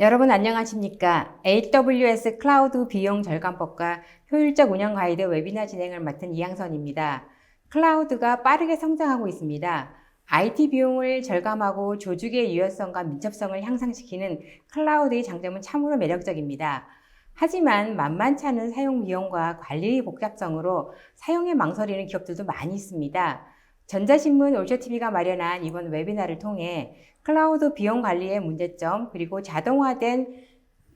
여러분 안녕하십니까? AWS 클라우드 비용 절감법과 효율적 운영 가이드 웨비나 진행을 맡은 이양선입니다. 클라우드가 빠르게 성장하고 있습니다. IT 비용을 절감하고 조직의 유연성과 민첩성을 향상시키는 클라우드의 장점은 참으로 매력적입니다. 하지만 만만치 않은 사용 비용과 관리 복잡성으로 사용에 망설이는 기업들도 많이 있습니다. 전자신문 올쇼TV가 마련한 이번 웨비나를 통해 클라우드 비용 관리의 문제점, 그리고 자동화된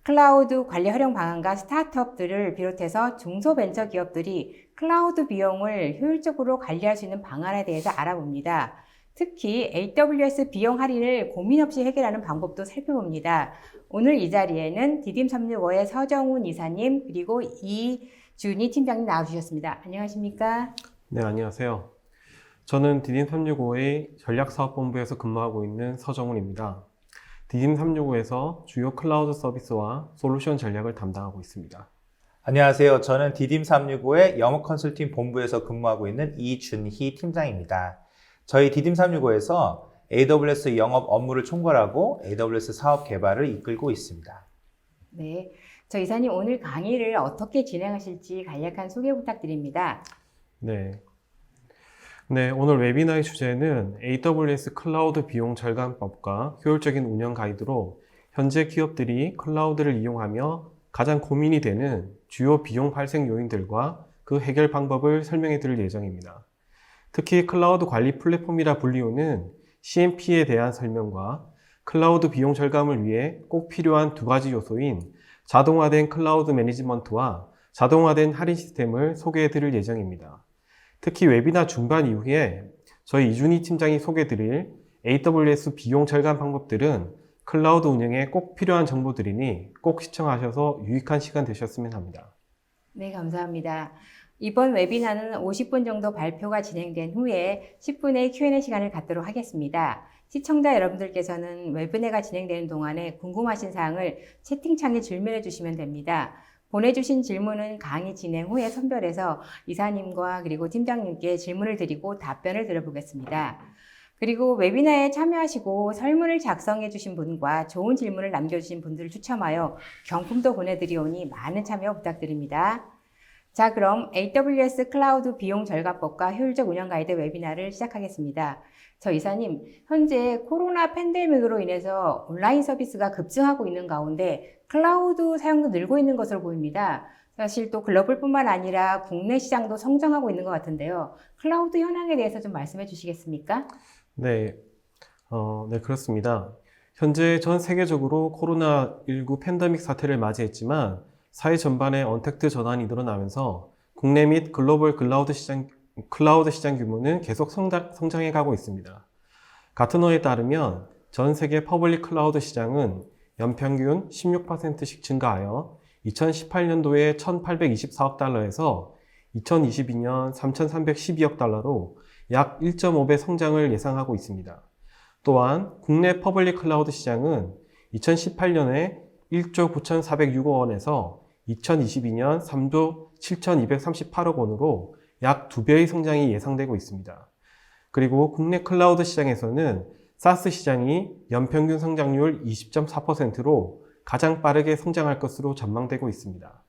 클라우드 관리 활용 방안과 스타트업들을 비롯해서 중소벤처기업들이 클라우드 비용을 효율적으로 관리할 수 있는 방안에 대해서 알아봅니다. 특히 AWS 비용 할인을 고민 없이 해결하는 방법도 살펴봅니다. 오늘 이 자리에는 디딤365의 서정훈 이사님 그리고 이준희 팀장님 나와주셨습니다. 안녕하십니까? 네, 안녕하세요. 저는 디딤365의 전략사업본부에서 근무하고 있는 서정훈입니다. 디딤365에서 주요 클라우드 서비스와 솔루션 전략을 담당하고 있습니다. 안녕하세요. 저는 디딤365의 영업 컨설팅 본부에서 근무하고 있는 이준희 팀장입니다. 저희 디딤365에서 AWS 영업 업무를 총괄하고 AWS 사업 개발을 이끌고 있습니다. 네, 저 이사님 오늘 강의를 어떻게 진행하실지 간략한 소개 부탁드립니다. 네, 오늘 웨비나의 주제는 AWS 클라우드 비용 절감법과 효율적인 운영 가이드로 현재 기업들이 클라우드를 이용하며 가장 고민이 되는 주요 비용 발생 요인들과 그 해결 방법을 설명해 드릴 예정입니다. 특히 클라우드 관리 플랫폼이라 불리우는 CMP에 대한 설명과 클라우드 비용 절감을 위해 꼭 필요한 두 가지 요소인 자동화된 클라우드 매니지먼트와 자동화된 할인 시스템을 소개해 드릴 예정입니다. 특히 웨비나 중반 이후에 저희 이준희 팀장이 소개해 드릴 AWS 비용 절감 방법들은 클라우드 운영에 꼭 필요한 정보들이니 꼭 시청하셔서 유익한 시간 되셨으면 합니다. 네, 감사합니다. 이번 웨비나는 50분 정도 발표가 진행된 후에 10분의 Q&A 시간을 갖도록 하겠습니다. 시청자 여러분들께서는 웨비나가 진행되는 동안에 궁금하신 사항을 채팅창에 질문해 주시면 됩니다. 보내주신 질문은 강의 진행 후에 선별해서 이사님과 그리고 팀장님께 질문을 드리고 답변을 들어보겠습니다. 그리고 웨비나에 참여하시고 설문을 작성해 주신 분과 좋은 질문을 남겨주신 분들을 추첨하여 경품도 보내드리오니 많은 참여 부탁드립니다. 자, 그럼 AWS 클라우드 비용 절감법과 효율적 운영 가이드 웨비나를 시작하겠습니다. 저 이사님, 현재 코로나 팬데믹으로 인해서 온라인 서비스가 급증하고 있는 가운데 클라우드 사용도 늘고 있는 것으로 보입니다. 사실 또 글로벌뿐만 아니라 국내 시장도 성장하고 있는 것 같은데요. 클라우드 현황에 대해서 좀 말씀해 주시겠습니까? 네, 그렇습니다. 현재 전 세계적으로 코로나19 팬데믹 사태를 맞이했지만 사회 전반의 언택트 전환이 늘어나면서 국내 및 글로벌 클라우드 시장 규모는 계속 성장해 가고 있습니다. 가트너에 따르면 전 세계 퍼블릭 클라우드 시장은 연평균 16%씩 증가하여 2018년도에 1,824억 달러에서 2022년 3,312억 달러로 약 1.5배 성장을 예상하고 있습니다. 또한 국내 퍼블릭 클라우드 시장은 2018년에 1조 9,406억 원에서 2022년 3조 7,238억 원으로 약 2배의 성장이 예상되고 있습니다. 그리고 국내 클라우드 시장에서는 사스 시장이 연평균 성장률 20.4%로 가장 빠르게 성장할 것으로 전망되고 있습니다.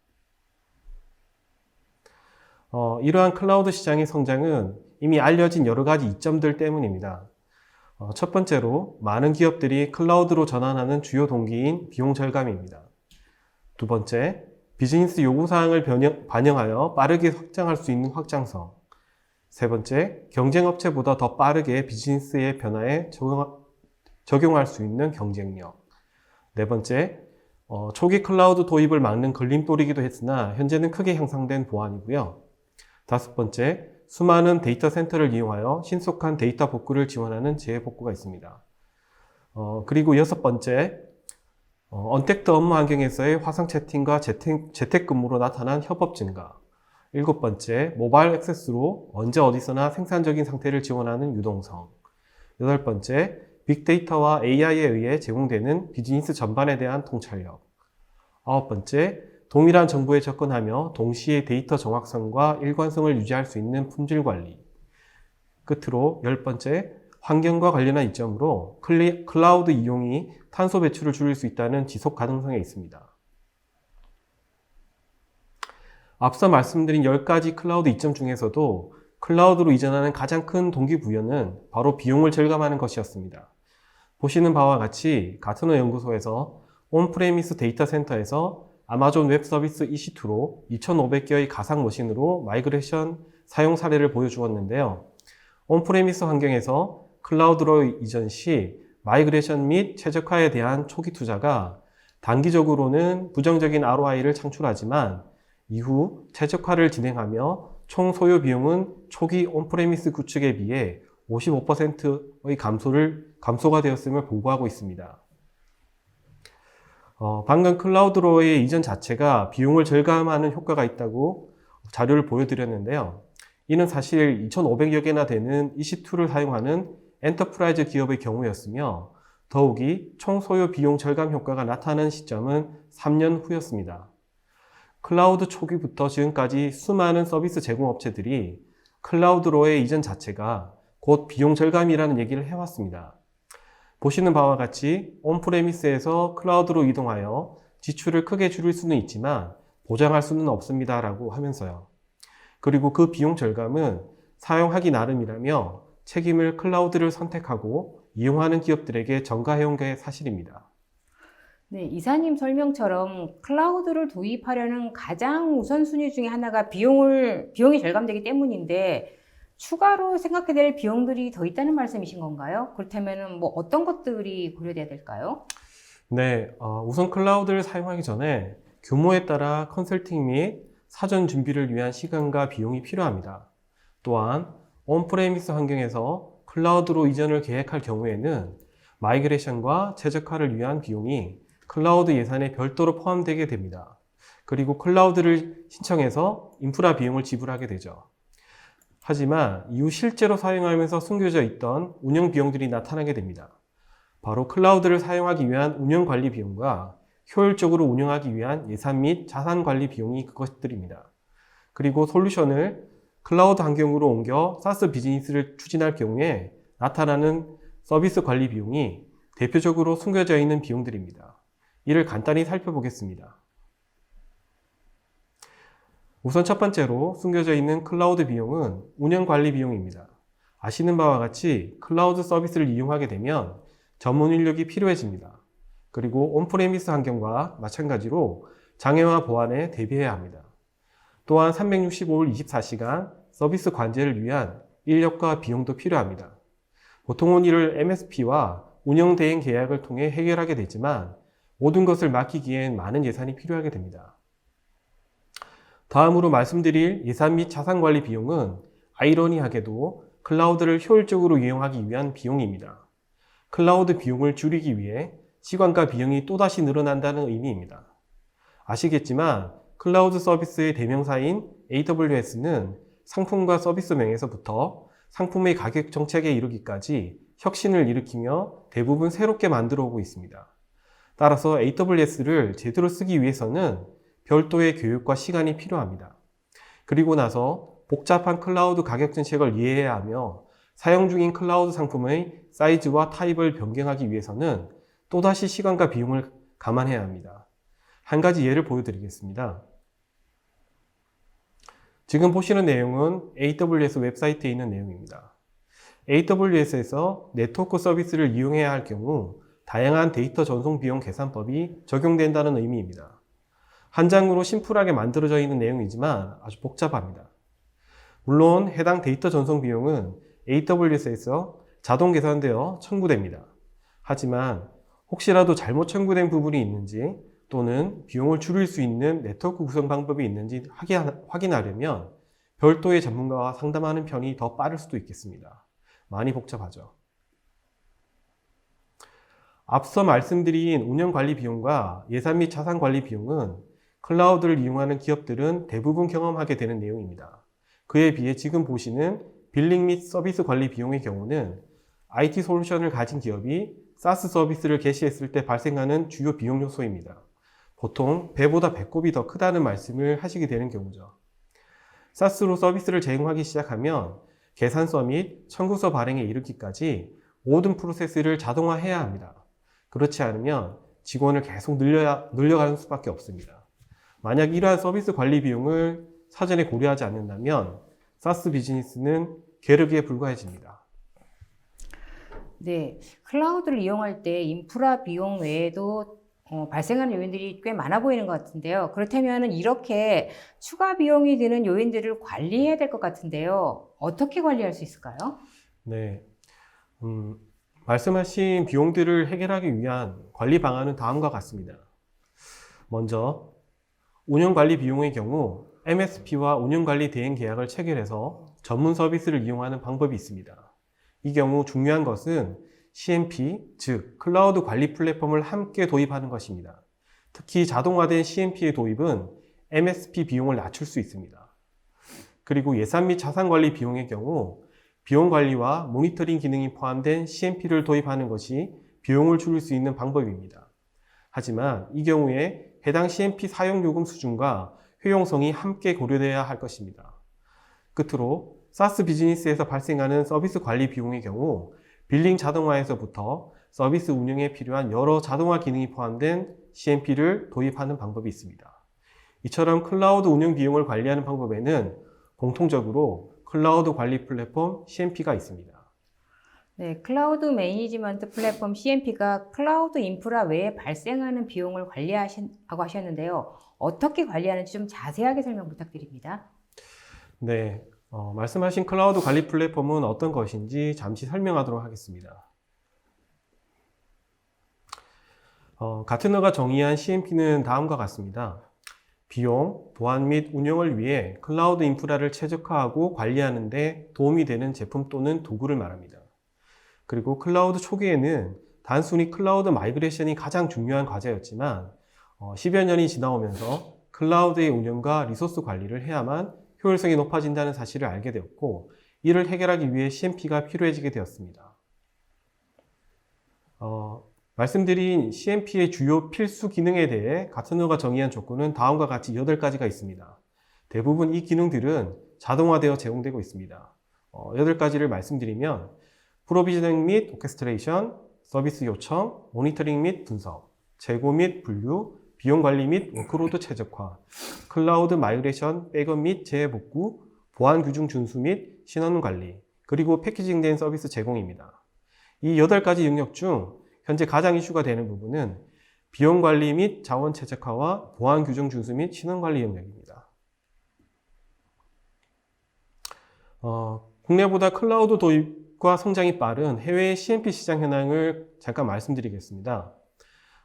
이러한 클라우드 시장의 성장은 이미 알려진 여러 가지 이점들 때문입니다. 첫 번째로 많은 기업들이 클라우드로 전환하는 주요 동기인 비용 절감입니다. 두 번째, 비즈니스 요구사항을 반영하여 빠르게 확장할 수 있는 확장성. 세 번째, 경쟁업체보다 더 빠르게 비즈니스의 변화에 적용할 수 있는 경쟁력. 네 번째, 초기 클라우드 도입을 막는 걸림돌이기도 했으나 현재는 크게 향상된 보안이고요. 다섯 번째, 수많은 데이터 센터를 이용하여 신속한 데이터 복구를 지원하는 재복구가 있습니다. 그리고 여섯 번째, 언택트 업무 환경에서의 화상 채팅과 재택근무로 나타난 협업 증가. 일곱 번째, 모바일 액세스로 언제 어디서나 생산적인 상태를 지원하는 유동성. 여덟 번째, 빅데이터와 AI에 의해 제공되는 비즈니스 전반에 대한 통찰력. 아홉 번째, 동일한 정보에 접근하며 동시에 데이터 정확성과 일관성을 유지할 수 있는 품질 관리. 끝으로 열 번째, 환경과 관련한 이점으로 클라우드 이용이 탄소 배출을 줄일 수 있다는 지속 가능성에 있습니다. 앞서 말씀드린 10가지 클라우드 이점 중에서도 클라우드로 이전하는 가장 큰 동기부여는 바로 비용을 절감하는 것이었습니다. 보시는 바와 같이 가트너 연구소에서 온프레미스 데이터 센터에서 아마존 웹 서비스 EC2로 2,500개의 가상 머신으로 마이그레이션 사용 사례를 보여주었는데요. 온프레미스 환경에서 클라우드로 이전 시 마이그레이션 및 최적화에 대한 초기 투자가 단기적으로는 부정적인 ROI를 창출하지만 이후 최적화를 진행하며 총 소요 비용은 초기 온프레미스 구축에 비해 55%의 감소가 되었음을 보고하고 있습니다. 방금 클라우드로의 이전 자체가 비용을 절감하는 효과가 있다고 자료를 보여드렸는데요. 이는 사실 2,500여 개나 되는 EC2를 사용하는 엔터프라이즈 기업의 경우였으며 더욱이 총 소요 비용 절감 효과가 나타나는 시점은 3년 후였습니다. 클라우드 초기부터 지금까지 수많은 서비스 제공업체들이 클라우드로의 이전 자체가 곧 비용 절감이라는 얘기를 해왔습니다. 보시는 바와 같이 온프레미스에서 클라우드로 이동하여 지출을 크게 줄일 수는 있지만 보장할 수는 없습니다 라고 하면서요. 그리고 그 비용 절감은 사용하기 나름이라며 책임을 클라우드를 선택하고 이용하는 기업들에게 전가해온 게 사실입니다. 네, 이사님 설명처럼 클라우드를 도입하려는 가장 우선순위 중에 하나가 비용이 절감되기 때문인데 추가로 생각해야 될 비용들이 더 있다는 말씀이신 건가요? 그렇다면 뭐 어떤 것들이 고려돼야 될까요? 네, 우선 클라우드를 사용하기 전에 규모에 따라 컨설팅 및 사전 준비를 위한 시간과 비용이 필요합니다. 또한 온프레미스 환경에서 클라우드로 이전을 계획할 경우에는 마이그레이션과 최적화를 위한 비용이 클라우드 예산에 별도로 포함되게 됩니다. 그리고 클라우드를 신청해서 인프라 비용을 지불하게 되죠. 하지만 이후 실제로 사용하면서 숨겨져 있던 운영 비용들이 나타나게 됩니다. 바로 클라우드를 사용하기 위한 운영 관리 비용과 효율적으로 운영하기 위한 예산 및 자산 관리 비용이 그것들입니다. 그리고 솔루션을 클라우드 환경으로 옮겨 SaaS 비즈니스를 추진할 경우에 나타나는 서비스 관리 비용이 대표적으로 숨겨져 있는 비용들입니다. 이를 간단히 살펴보겠습니다. 우선 첫 번째로 숨겨져 있는 클라우드 비용은 운영 관리 비용입니다. 아시는 바와 같이 클라우드 서비스를 이용하게 되면 전문 인력이 필요해집니다. 그리고 온프레미스 환경과 마찬가지로 장애와 보안에 대비해야 합니다. 또한 365일 24시간 서비스 관제를 위한 인력과 비용도 필요합니다. 보통은 이를 MSP와 운영 대행 계약을 통해 해결하게 되지만 모든 것을 맡기기엔 많은 예산이 필요하게 됩니다. 다음으로 말씀드릴 예산 및 자산 관리 비용은 아이러니하게도 클라우드를 효율적으로 이용하기 위한 비용입니다. 클라우드 비용을 줄이기 위해 시간과 비용이 또다시 늘어난다는 의미입니다. 아시겠지만 클라우드 서비스의 대명사인 AWS는 상품과 서비스명에서부터 상품의 가격 정책에 이르기까지 혁신을 일으키며 대부분 새롭게 만들어 오고 있습니다. 따라서 AWS를 제대로 쓰기 위해서는 별도의 교육과 시간이 필요합니다. 그리고 나서 복잡한 클라우드 가격 정책을 이해해야 하며 사용 중인 클라우드 상품의 사이즈와 타입을 변경하기 위해서는 또다시 시간과 비용을 감안해야 합니다. 한 가지 예를 보여드리겠습니다. 지금 보시는 내용은 AWS 웹사이트에 있는 내용입니다. AWS에서 네트워크 서비스를 이용해야 할 경우 다양한 데이터 전송 비용 계산법이 적용된다는 의미입니다. 한 장으로 심플하게 만들어져 있는 내용이지만 아주 복잡합니다. 물론 해당 데이터 전송 비용은 AWS에서 자동 계산되어 청구됩니다. 하지만 혹시라도 잘못 청구된 부분이 있는지 또는 비용을 줄일 수 있는 네트워크 구성 방법이 있는지 확인하려면 별도의 전문가와 상담하는 편이 더 빠를 수도 있겠습니다. 많이 복잡하죠. 앞서 말씀드린 운영관리 비용과 예산 및 자산관리 비용은 클라우드를 이용하는 기업들은 대부분 경험하게 되는 내용입니다. 그에 비해 지금 보시는 빌링 및 서비스 관리 비용의 경우는 IT 솔루션을 가진 기업이 SaaS 서비스를 개시했을 때 발생하는 주요 비용 요소입니다. 보통 배보다 배꼽이 더 크다는 말씀을 하시게 되는 경우죠. SaaS로 서비스를 제공하기 시작하면 계산서 및 청구서 발행에 이르기까지 모든 프로세스를 자동화해야 합니다. 그렇지 않으면 직원을 계속 늘려가는 수밖에 없습니다. 만약 이러한 서비스 관리 비용을 사전에 고려하지 않는다면 사스 비즈니스는 게르기에 불과해집니다. 네, 클라우드를 이용할 때 인프라 비용 외에도 발생하는 요인들이 꽤 많아 보이는 것 같은데요. 그렇다면 이렇게 추가 비용이 드는 요인들을 관리해야 될 것 같은데요. 어떻게 관리할 수 있을까요? 네, 말씀하신 비용들을 해결하기 위한 관리 방안은 다음과 같습니다. 먼저 운영관리 비용의 경우 MSP와 운영관리 대행 계약을 체결해서 전문 서비스를 이용하는 방법이 있습니다. 이 경우 중요한 것은 CMP, 즉 클라우드 관리 플랫폼을 함께 도입하는 것입니다. 특히 자동화된 CMP의 도입은 MSP 비용을 낮출 수 있습니다. 그리고 예산 및 자산 관리 비용의 경우 비용 관리와 모니터링 기능이 포함된 CMP를 도입하는 것이 비용을 줄일 수 있는 방법입니다. 하지만 이 경우에 해당 CMP 사용 요금 수준과 효용성이 함께 고려되어야 할 것입니다. 끝으로 사스 비즈니스에서 발생하는 서비스 관리 비용의 경우 빌링 자동화에서부터 서비스 운영에 필요한 여러 자동화 기능이 포함된 CMP를 도입하는 방법이 있습니다. 이처럼 클라우드 운영 비용을 관리하는 방법에는 공통적으로 클라우드 관리 플랫폼 CMP가 있습니다. 네, 클라우드 매니지먼트 플랫폼 CMP가 클라우드 인프라 외에 발생하는 비용을 관리하신다고 하셨는데요. 어떻게 관리하는지 좀 자세하게 설명 부탁드립니다. 네, 말씀하신 클라우드 관리 플랫폼은 어떤 것인지 잠시 설명하도록 하겠습니다. 가트너가 정의한 CMP는 다음과 같습니다. 비용, 보안 및 운영을 위해 클라우드 인프라를 최적화하고 관리하는 데 도움이 되는 제품 또는 도구를 말합니다. 그리고 클라우드 초기에는 단순히 클라우드 마이그레이션이 가장 중요한 과제였지만 10여 년이 지나오면서 클라우드의 운영과 리소스 관리를 해야만 효율성이 높아진다는 사실을 알게 되었고 이를 해결하기 위해 CMP가 필요해지게 되었습니다. 말씀드린 CMP의 주요 필수 기능에 대해 가트너가 정의한 조건은 다음과 같이 8가지가 있습니다. 대부분 이 기능들은 자동화되어 제공되고 있습니다. 8가지를 말씀드리면 프로비저닝 및 오케스트레이션, 서비스 요청, 모니터링 및 분석, 재고 및 분류, 비용 관리 및 워크로드 최적화, 클라우드 마이그레이션, 백업 및 재복구, 보안 규정 준수 및 신원 관리, 그리고 패키징된 서비스 제공입니다. 이 8가지 영역 중 현재 가장 이슈가 되는 부분은 비용 관리 및 자원 최적화와 보안 규정 준수 및 신원 관리 영역입니다. 국내보다 클라우드 도입과 성장이 빠른 해외의 CMP 시장 현황을 잠깐 말씀드리겠습니다.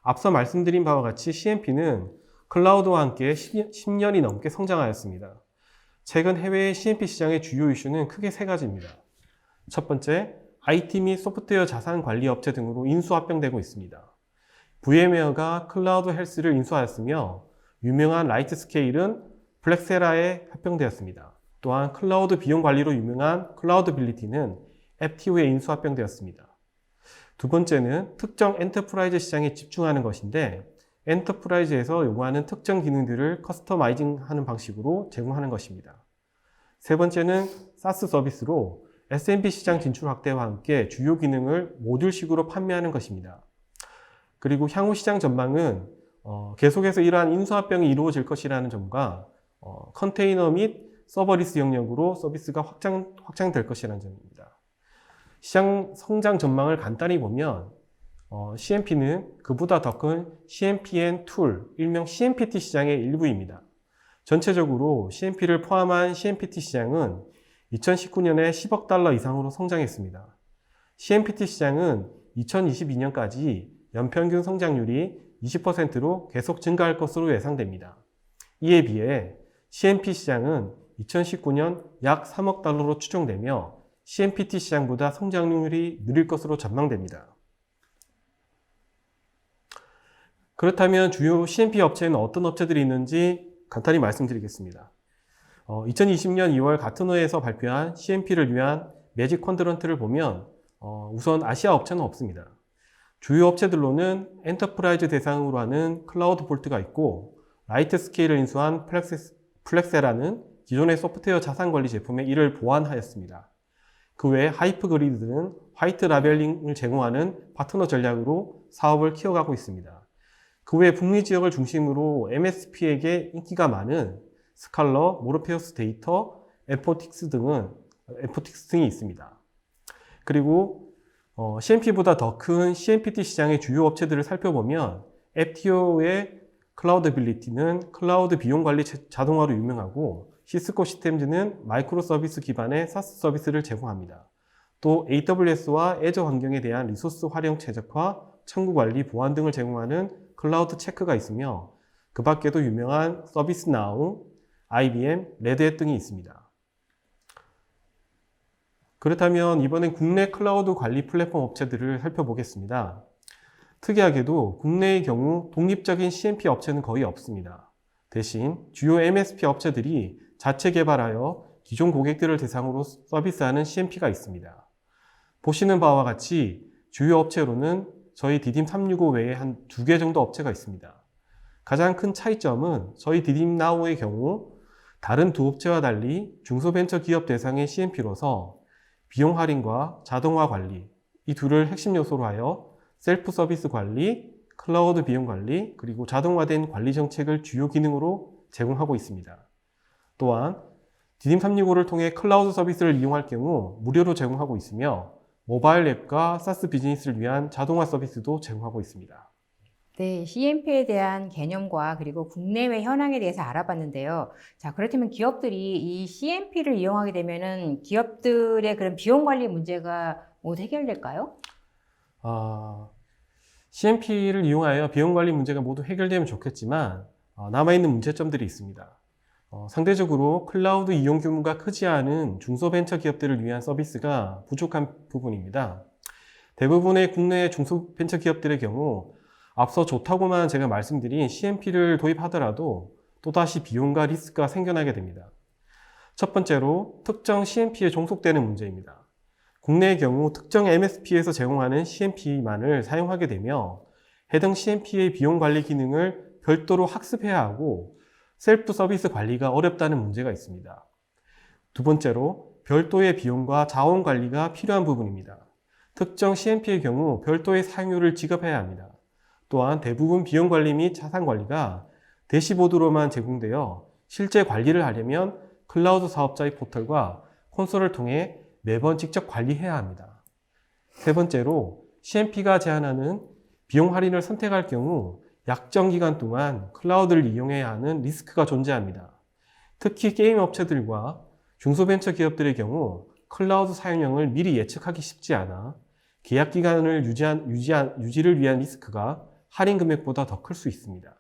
앞서 말씀드린 바와 같이 CMP는 클라우드와 함께 10년이 넘게 성장하였습니다. 최근 해외의 CMP 시장의 주요 이슈는 크게 3가지입니다. 첫 번째, IT 및 소프트웨어 자산 관리 업체 등으로 인수 합병되고 있습니다. VM웨어가 클라우드 헬스를 인수하였으며 유명한 라이트스케일은 플렉세라에 합병되었습니다. 또한 클라우드 비용 관리로 유명한 클라우드빌리티는 FTO에 인수 합병되었습니다. 두 번째는 특정 엔터프라이즈 시장에 집중하는 것인데 엔터프라이즈에서 요구하는 특정 기능들을 커스터마이징하는 방식으로 제공하는 것입니다. 세 번째는 사스 서비스로 SMB 시장 진출 확대와 함께 주요 기능을 모듈식으로 판매하는 것입니다. 그리고 향후 시장 전망은 계속해서 이러한 인수합병이 이루어질 것이라는 점과 컨테이너 및 서버리스 영역으로 서비스가 확장될 것이라는 점입니다. 시장 성장 전망을 간단히 보면 CMP는 그보다 더 큰 CMPN 툴, 일명 CMPT 시장의 일부입니다. 전체적으로 CMP를 포함한 CMPT 시장은 2019년에 10억 달러 이상으로 성장했습니다. CMPT 시장은 2022년까지 연평균 성장률이 20%로 계속 증가할 것으로 예상됩니다. 이에 비해 CMP 시장은 2019년 약 3억 달러로 추정되며 CMPT 시장보다 성장률이 느릴 것으로 전망됩니다. 그렇다면 주요 CMP 업체는 어떤 업체들이 있는지 간단히 말씀드리겠습니다. 2020년 2월 가트너에서 발표한 CMP를 위한 매직 쿼드런트를 보면 우선 아시아 업체는 없습니다. 주요 업체들로는 엔터프라이즈 대상으로 하는 클라우드 볼트가 있고 라이트 스케일을 인수한 플렉세라는 기존의 소프트웨어 자산 관리 제품에 이를 보완하였습니다. 그 외 하이프그리드는 화이트 라벨링을 제공하는 파트너 전략으로 사업을 키워가고 있습니다. 그 외 북미 지역을 중심으로 MSP에게 인기가 많은 스칼러, 모르페우스 데이터, 에포틱스 등이 있습니다. 그리고 CMP보다 더 큰 CMPT 시장의 주요 업체들을 살펴보면 FTO의 클라우드빌리티는 클라우드 비용 관리 자동화로 유명하고 시스코 시스템즈는 마이크로 서비스 기반의 사스 서비스를 제공합니다. 또 AWS와 애저 환경에 대한 리소스 활용 최적화, 청구 관리, 보안 등을 제공하는 클라우드 체크가 있으며 그 밖에도 유명한 서비스나우, IBM, 레드햇 등이 있습니다. 그렇다면 이번엔 국내 클라우드 관리 플랫폼 업체들을 살펴보겠습니다. 특이하게도 국내의 경우 독립적인 CMP 업체는 거의 없습니다. 대신 주요 MSP 업체들이 자체 개발하여 기존 고객들을 대상으로 서비스하는 CMP가 있습니다. 보시는 바와 같이 주요 업체로는 저희 디딤365 외에 한 2개 정도 업체가 있습니다. 가장 큰 차이점은 저희 디딤나우의 경우 다른 두 업체와 달리 중소벤처기업 대상의 CMP로서 비용 할인과 자동화 관리, 이 둘을 핵심 요소로 하여 셀프 서비스 관리, 클라우드 비용 관리, 그리고 자동화된 관리 정책을 주요 기능으로 제공하고 있습니다. 또한 디딤365를 통해 클라우드 서비스를 이용할 경우 무료로 제공하고 있으며 모바일 앱과 사스 비즈니스를 위한 자동화 서비스도 제공하고 있습니다. 네, CMP에 대한 개념과 그리고 국내외 현황에 대해서 알아봤는데요. 자, 그렇다면 기업들이 이 CMP를 이용하게 되면은 기업들의 그런 비용 관리 문제가 모두 해결될까요? CMP를 이용하여 비용 관리 문제가 모두 해결되면 좋겠지만 남아있는 문제점들이 있습니다. 상대적으로 클라우드 이용 규모가 크지 않은 중소벤처 기업들을 위한 서비스가 부족한 부분입니다. 대부분의 국내 중소벤처 기업들의 경우 앞서 좋다고만 제가 말씀드린 CMP를 도입하더라도 또다시 비용과 리스크가 생겨나게 됩니다. 첫 번째로 특정 CMP에 종속되는 문제입니다. 국내의 경우 특정 MSP에서 제공하는 CMP만을 사용하게 되며 해당 CMP의 비용 관리 기능을 별도로 학습해야 하고 셀프 서비스 관리가 어렵다는 문제가 있습니다. 두 번째로 별도의 비용과 자원 관리가 필요한 부분입니다. 특정 CMP의 경우 별도의 사용료를 지급해야 합니다. 또한 대부분 비용 관리 및 자산 관리가 대시보드로만 제공되어 실제 관리를 하려면 클라우드 사업자의 포털과 콘솔을 통해 매번 직접 관리해야 합니다. 세 번째로 CMP가 제한하는 비용 할인을 선택할 경우 약정 기간 동안 클라우드를 이용해야 하는 리스크가 존재합니다. 특히 게임 업체들과 중소벤처 기업들의 경우 클라우드 사용량을 미리 예측하기 쉽지 않아 계약 기간을 유지를 위한 리스크가 할인 금액보다 더 클 수 있습니다.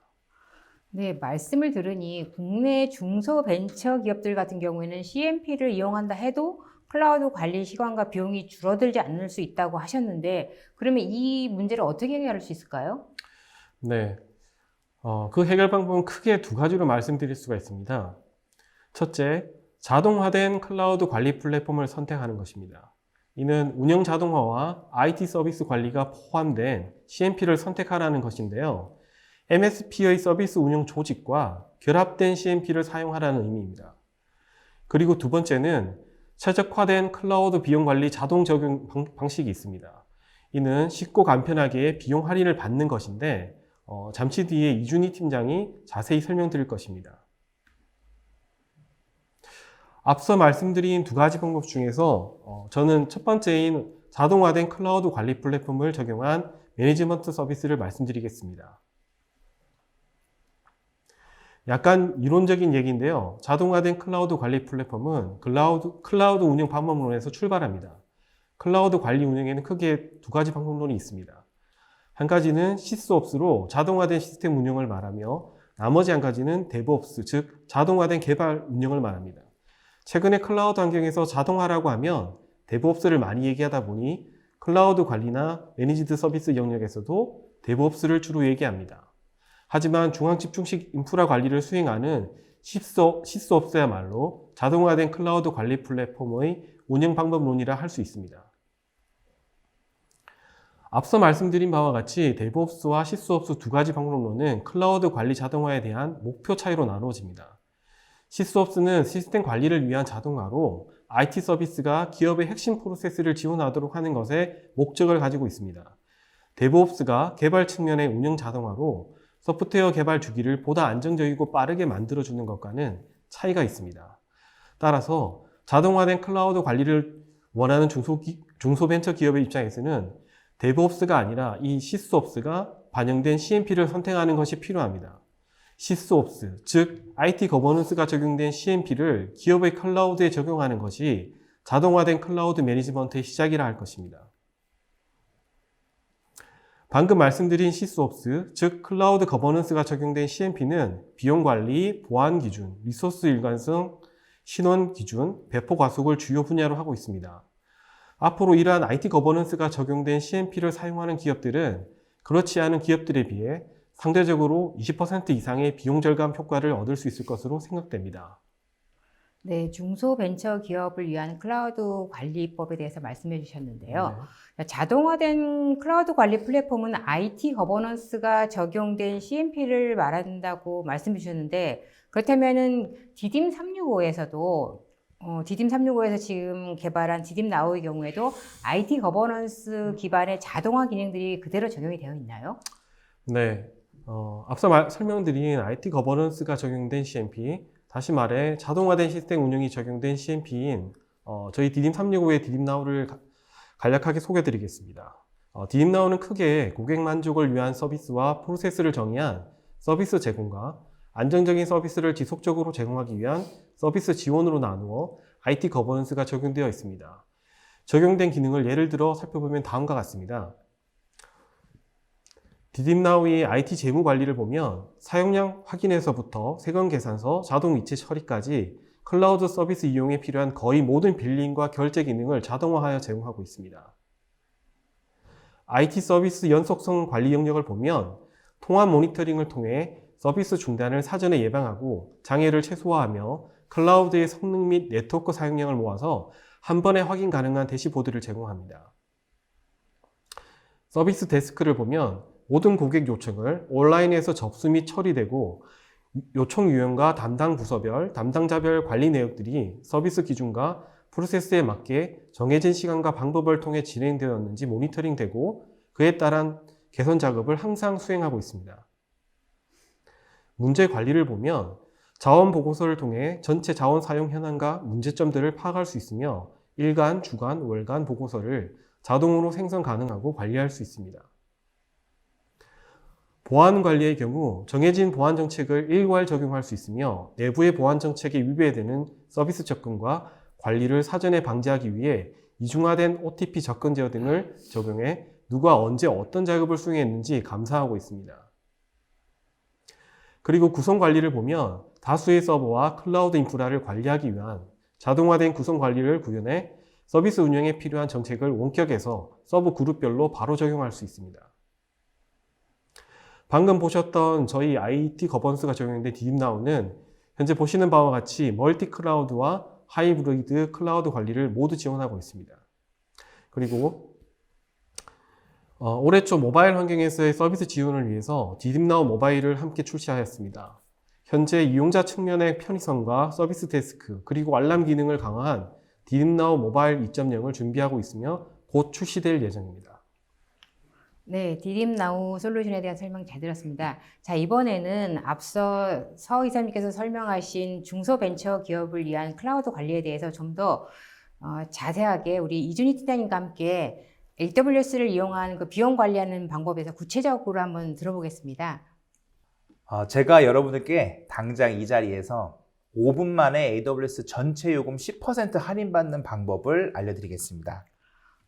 네, 말씀을 들으니 국내 중소벤처 기업들 같은 경우에는 CMP를 이용한다 해도 클라우드 관리 시간과 비용이 줄어들지 않을 수 있다고 하셨는데 그러면 이 문제를 어떻게 해결할 수 있을까요? 네, 그 해결 방법은 크게 두 가지로 말씀드릴 수가 있습니다. 첫째, 자동화된 클라우드 관리 플랫폼을 선택하는 것입니다. 이는 운영 자동화와 IT 서비스 관리가 포함된 CMP를 선택하라는 것인데요. MSP의 서비스 운영 조직과 결합된 CMP를 사용하라는 의미입니다. 그리고 두 번째는 최적화된 클라우드 비용 관리 자동 적용 방식이 있습니다. 이는 쉽고 간편하게 비용 할인을 받는 것인데 잠시 뒤에 이준희 팀장이 자세히 설명드릴 것입니다. 앞서 말씀드린 두 가지 방법 중에서 저는 첫 번째인 자동화된 클라우드 관리 플랫폼을 적용한 매니지먼트 서비스를 말씀드리겠습니다. 약간 이론적인 얘기인데요. 자동화된 클라우드 관리 플랫폼은 클라우드 운영 방법론에서 출발합니다. 클라우드 관리 운영에는 크게 두 가지 방법론이 있습니다. 한 가지는 시스옵스로 자동화된 시스템 운영을 말하며 나머지 한 가지는 데브옵스, 즉 자동화된 개발 운영을 말합니다. 최근에 클라우드 환경에서 자동화라고 하면 데브옵스를 많이 얘기하다 보니 클라우드 관리나 매니지드 서비스 영역에서도 데브옵스를 주로 얘기합니다. 하지만 중앙 집중식 인프라 관리를 수행하는 시스옵스야말로 자동화된 클라우드 관리 플랫폼의 운영 방법론이라 할 수 있습니다. 앞서 말씀드린 바와 같이 데브옵스와 시스옵스 두 가지 방법론은 클라우드 관리 자동화에 대한 목표 차이로 나누어집니다. 시스옵스는 시스템 관리를 위한 자동화로 IT 서비스가 기업의 핵심 프로세스를 지원하도록 하는 것에 목적을 가지고 있습니다. 데브옵스가 개발 측면의 운영 자동화로 소프트웨어 개발 주기를 보다 안정적이고 빠르게 만들어주는 것과는 차이가 있습니다. 따라서 자동화된 클라우드 관리를 원하는 중소벤처 기업의 입장에서는 데브옵스가 아니라 이 시스옵스가 반영된 CMP를 선택하는 것이 필요합니다. 시스옵스, 즉 IT 거버넌스가 적용된 CMP를 기업의 클라우드에 적용하는 것이 자동화된 클라우드 매니지먼트의 시작이라 할 것입니다. 방금 말씀드린 시스옵스, 즉 클라우드 거버넌스가 적용된 CMP는 비용 관리, 보안 기준, 리소스 일관성, 신원 기준, 배포 과속을 주요 분야로 하고 있습니다. 앞으로 이러한 IT 거버넌스가 적용된 CMP를 사용하는 기업들은 그렇지 않은 기업들에 비해 상대적으로 20% 이상의 비용 절감 효과를 얻을 수 있을 것으로 생각됩니다. 네, 중소벤처기업을 위한 클라우드 관리법에 대해서 말씀해 주셨는데요. 자동화된 클라우드 관리 플랫폼은 IT 거버넌스가 적용된 CMP를 말한다고 말씀해 주셨는데, 그렇다면은 디딤 365에서도 디딤365에서 지금 개발한 디딤나우의 경우에도 IT 거버넌스 기반의 자동화 기능들이 그대로 적용이 되어 있나요? 네, 앞서 설명드린 IT 거버넌스가 적용된 CMP, 다시 말해 자동화된 시스템 운영이 적용된 CMP인 저희 디딤365의 디딤나우를 간략하게 소개드리겠습니다. 디딤나우는 크게 고객 만족을 위한 서비스와 프로세스를 정의한 서비스 제공과 안정적인 서비스를 지속적으로 제공하기 위한 서비스 지원으로 나누어 IT 거버넌스가 적용되어 있습니다. 적용된 기능을 예를 들어 살펴보면 다음과 같습니다. 디딤나우의 IT 재무 관리를 보면 사용량 확인에서부터 세금 계산서, 자동 이체 처리까지 클라우드 서비스 이용에 필요한 거의 모든 빌링과 결제 기능을 자동화하여 제공하고 있습니다. IT 서비스 연속성 관리 영역을 보면 통합 모니터링을 통해 서비스 중단을 사전에 예방하고 장애를 최소화하며 클라우드의 성능 및 네트워크 사용량을 모아서 한 번에 확인 가능한 대시보드를 제공합니다. 서비스 데스크를 보면 모든 고객 요청을 온라인에서 접수 및 처리되고 요청 유형과 담당 부서별, 담당자별 관리 내역들이 서비스 기준과 프로세스에 맞게 정해진 시간과 방법을 통해 진행되었는지 모니터링되고 그에 따른 개선 작업을 항상 수행하고 있습니다. 문제 관리를 보면 자원 보고서를 통해 전체 자원 사용 현황과 문제점들을 파악할 수 있으며 일간, 주간, 월간 보고서를 자동으로 생성 가능하고 관리할 수 있습니다. 보안 관리의 경우 정해진 보안 정책을 일괄 적용할 수 있으며 내부의 보안 정책에 위배되는 서비스 접근과 관리를 사전에 방지하기 위해 이중화된 OTP 접근 제어 등을 적용해 누가 언제 어떤 작업을 수행했는지 감사하고 있습니다. 그리고 구성 관리를 보면 다수의 서버와 클라우드 인프라를 관리하기 위한 자동화된 구성 관리를 구현해 서비스 운영에 필요한 정책을 원격에서 서버 그룹별로 바로 적용할 수 있습니다. 방금 보셨던 저희 IT 거버넌스가 적용된 디딤나우는 현재 보시는 바와 같이 멀티 클라우드와 하이브리드 클라우드 관리를 모두 지원하고 있습니다. 그리고 올해 초 모바일 환경에서의 서비스 지원을 위해서 디딤나우 모바일을 함께 출시하였습니다. 현재 이용자 측면의 편의성과 서비스 데스크 그리고 알람 기능을 강화한 디딤나우 모바일 2.0을 준비하고 있으며 곧 출시될 예정입니다. 네, 디딤나우 솔루션에 대한 설명 잘 들었습니다. 자, 이번에는 앞서 서 이사님께서 설명하신 중소벤처기업을 위한 클라우드 관리에 대해서 좀 더 자세하게 우리 이준희 팀장님과 함께 AWS를 이용한 그 비용 관리하는 방법에서 구체적으로 한번 들어보겠습니다. 제가 여러분들께 당장 이 자리에서 5분 만에 AWS 전체 요금 10% 할인받는 방법을 알려드리겠습니다.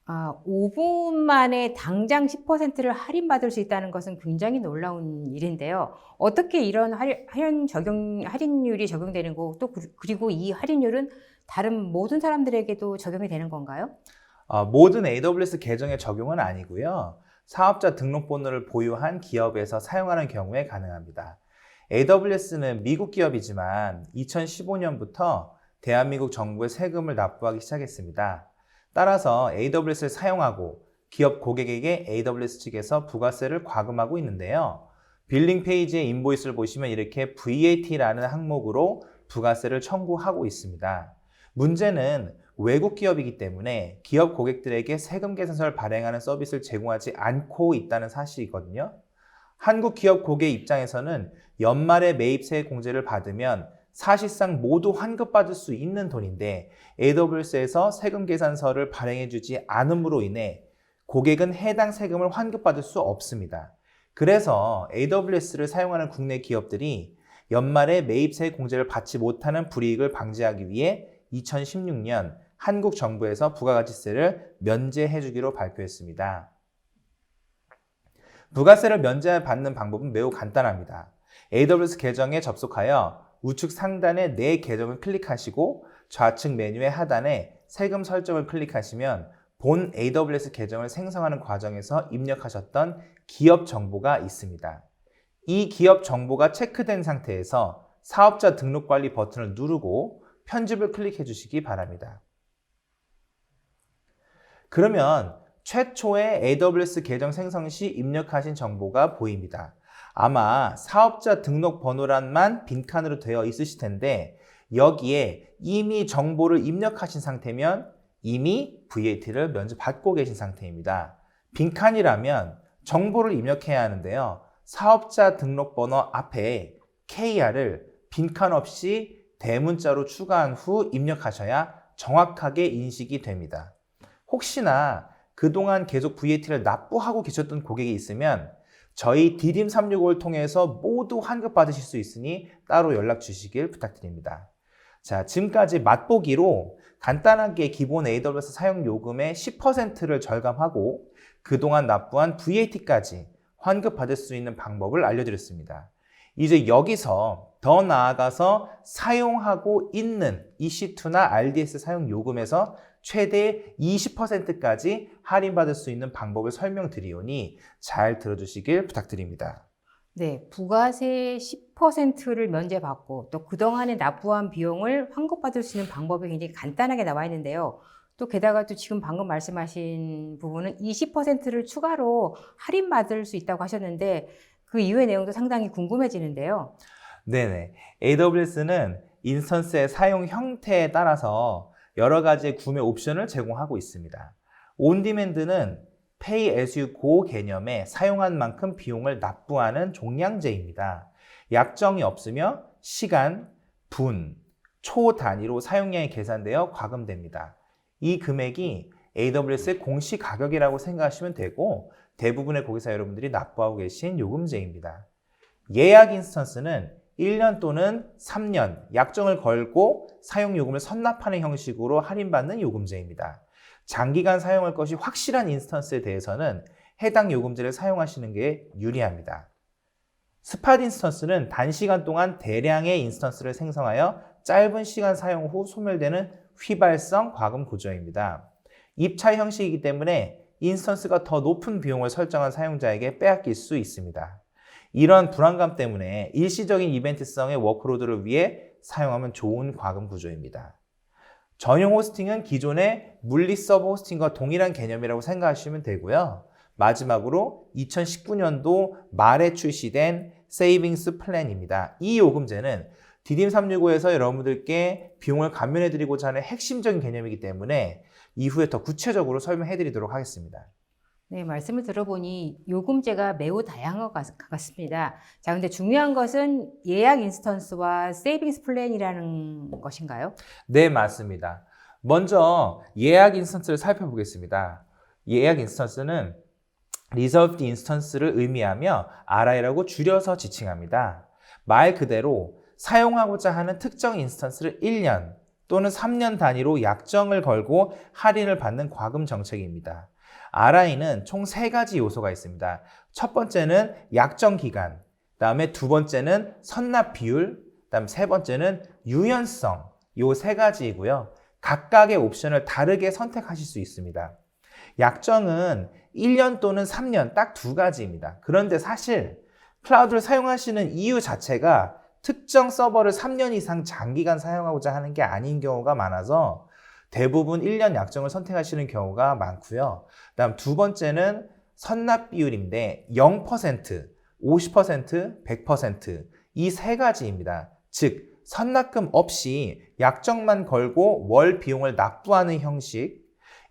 5분 만에 당장 10%를 할인받을 수 있다는 것은 굉장히 놀라운 일인데요. 어떻게 이런 할인율이 적용되는 거고 또 그리고 이 할인율은 다른 모든 사람들에게도 적용이 되는 건가요? 모든 AWS 계정에 적용은 아니고요. 사업자 등록번호를 보유한 기업에서 사용하는 경우에 가능합니다. AWS는 미국 기업이지만 2015년부터 대한민국 정부에 세금을 납부하기 시작했습니다. 따라서 AWS를 사용하고 기업 고객에게 AWS 측에서 부가세를 과금하고 있는데요. 빌링 페이지의 인보이스를 보시면 이렇게 VAT라는 항목으로 부가세를 청구하고 있습니다. 문제는 외국 기업이기 때문에 기업 고객들에게 세금 계산서를 발행하는 서비스를 제공하지 않고 있다는 사실이거든요. 한국 기업 고객 입장에서는 연말에 매입세 공제를 받으면 사실상 모두 환급받을 수 있는 돈인데 AWS에서 세금 계산서를 발행해주지 않음으로 인해 고객은 해당 세금을 환급받을 수 없습니다. 그래서 AWS를 사용하는 국내 기업들이 연말에 매입세 공제를 받지 못하는 불이익을 방지하기 위해 2016년 한국 정부에서 부가가치세를 면제해주기로 발표했습니다. 부가세를 면제받는 방법은 매우 간단합니다. AWS 계정에 접속하여 우측 상단에 내 계정을 클릭하시고 좌측 메뉴의 하단에 세금 설정을 클릭하시면 본 AWS 계정을 생성하는 과정에서 입력하셨던 기업 정보가 있습니다. 이 기업 정보가 체크된 상태에서 사업자 등록 관리 버튼을 누르고 편집을 클릭해 주시기 바랍니다. 그러면 최초의 AWS 계정 생성 시 입력하신 정보가 보입니다. 아마 사업자 등록 번호란만 빈칸으로 되어 있으실 텐데 여기에 이미 정보를 입력하신 상태면 이미 VAT를 면제받고 계신 상태입니다. 빈칸이라면 정보를 입력해야 하는데요. 사업자 등록번호 앞에 KR을 빈칸 없이 대문자로 추가한 후 입력하셔야 정확하게 인식이 됩니다. 혹시나 그동안 계속 VAT를 납부하고 계셨던 고객이 있으면 저희 디딤365를 통해서 모두 환급받으실 수 있으니 따로 연락 주시길 부탁드립니다. 자, 지금까지 맛보기로 간단하게 기본 AWS 사용 요금의 10%를 절감하고 그동안 납부한 VAT까지 환급받을 수 있는 방법을 알려드렸습니다. 이제 여기서 더 나아가서 사용하고 있는 EC2나 RDS 사용 요금에서 최대 20%까지 할인받을 수 있는 방법을 설명드리오니 잘 들어주시길 부탁드립니다. 네, 부가세 10%를 면제받고 또 그동안에 납부한 비용을 환급받을 수 있는 방법이 굉장히 간단하게 나와 있는데요. 또 게다가 또 지금 방금 말씀하신 부분은 20%를 추가로 할인받을 수 있다고 하셨는데 그 이후의 내용도 상당히 궁금해지는데요. 네네. AWS는 인스턴스의 사용 형태에 따라서 여러 가지의 구매 옵션을 제공하고 있습니다. 온디맨드는 Pay as you go 개념에 사용한 만큼 비용을 납부하는 종량제입니다. 약정이 없으며 시간, 분, 초 단위로 사용량이 계산되어 과금됩니다. 이 금액이 AWS의 공시 가격이라고 생각하시면 되고 대부분의 고객사 여러분들이 납부하고 계신 요금제입니다. 예약 인스턴스는 1년 또는 3년 약정을 걸고 사용요금을 선납하는 형식으로 할인받는 요금제입니다. 장기간 사용할 것이 확실한 인스턴스에 대해서는 해당 요금제를 사용하시는 게 유리합니다. 스팟 인스턴스는 단시간 동안 대량의 인스턴스를 생성하여 짧은 시간 사용 후 소멸되는 휘발성 과금 구조입니다. 입차 형식이기 때문에 인스턴스가 더 높은 비용을 설정한 사용자에게 빼앗길 수 있습니다. 이런 불안감 때문에 일시적인 이벤트성의 워크로드를 위해 사용하면 좋은 과금 구조입니다. 전용 호스팅은 기존의 물리 서버 호스팅과 동일한 개념이라고 생각하시면 되고요. 마지막으로 2019년도 말에 출시된 세이빙스 플랜입니다. 이 요금제는 디딤365에서 여러분들께 비용을 감면해드리고자 하는 핵심적인 개념이기 때문에 이후에 더 구체적으로 설명해드리도록 하겠습니다. 네, 말씀을 들어보니 요금제가 매우 다양한 것 같습니다. 자, 근데 중요한 것은 예약 인스턴스와 세이빙스 플랜이라는 것인가요? 네, 맞습니다. 먼저 예약 인스턴스를 살펴보겠습니다. 예약 인스턴스는 Reserved Instance를 의미하며 RI라고 줄여서 지칭합니다. 말 그대로 사용하고자 하는 특정 인스턴스를 1년 또는 3년 단위로 약정을 걸고 할인을 받는 과금 정책입니다. RI는 총 3가지 요소가 있습니다. 첫 번째는 약정 기간, 그다음에 두 번째는 선납 비율, 그다음 세 번째는 유연성, 요 3가지이고요. 각각의 옵션을 다르게 선택하실 수 있습니다. 약정은 1년 또는 3년 딱 2가지입니다. 그런데 사실 클라우드를 사용하시는 이유 자체가 특정 서버를 3년 이상 장기간 사용하고자 하는 게 아닌 경우가 많아서 대부분 1년 약정을 선택하시는 경우가 많고요. 그다음 두 번째는 선납 비율인데 0%, 50%, 100% 이 3가지입니다. 즉 선납금 없이 약정만 걸고 월 비용을 납부하는 형식,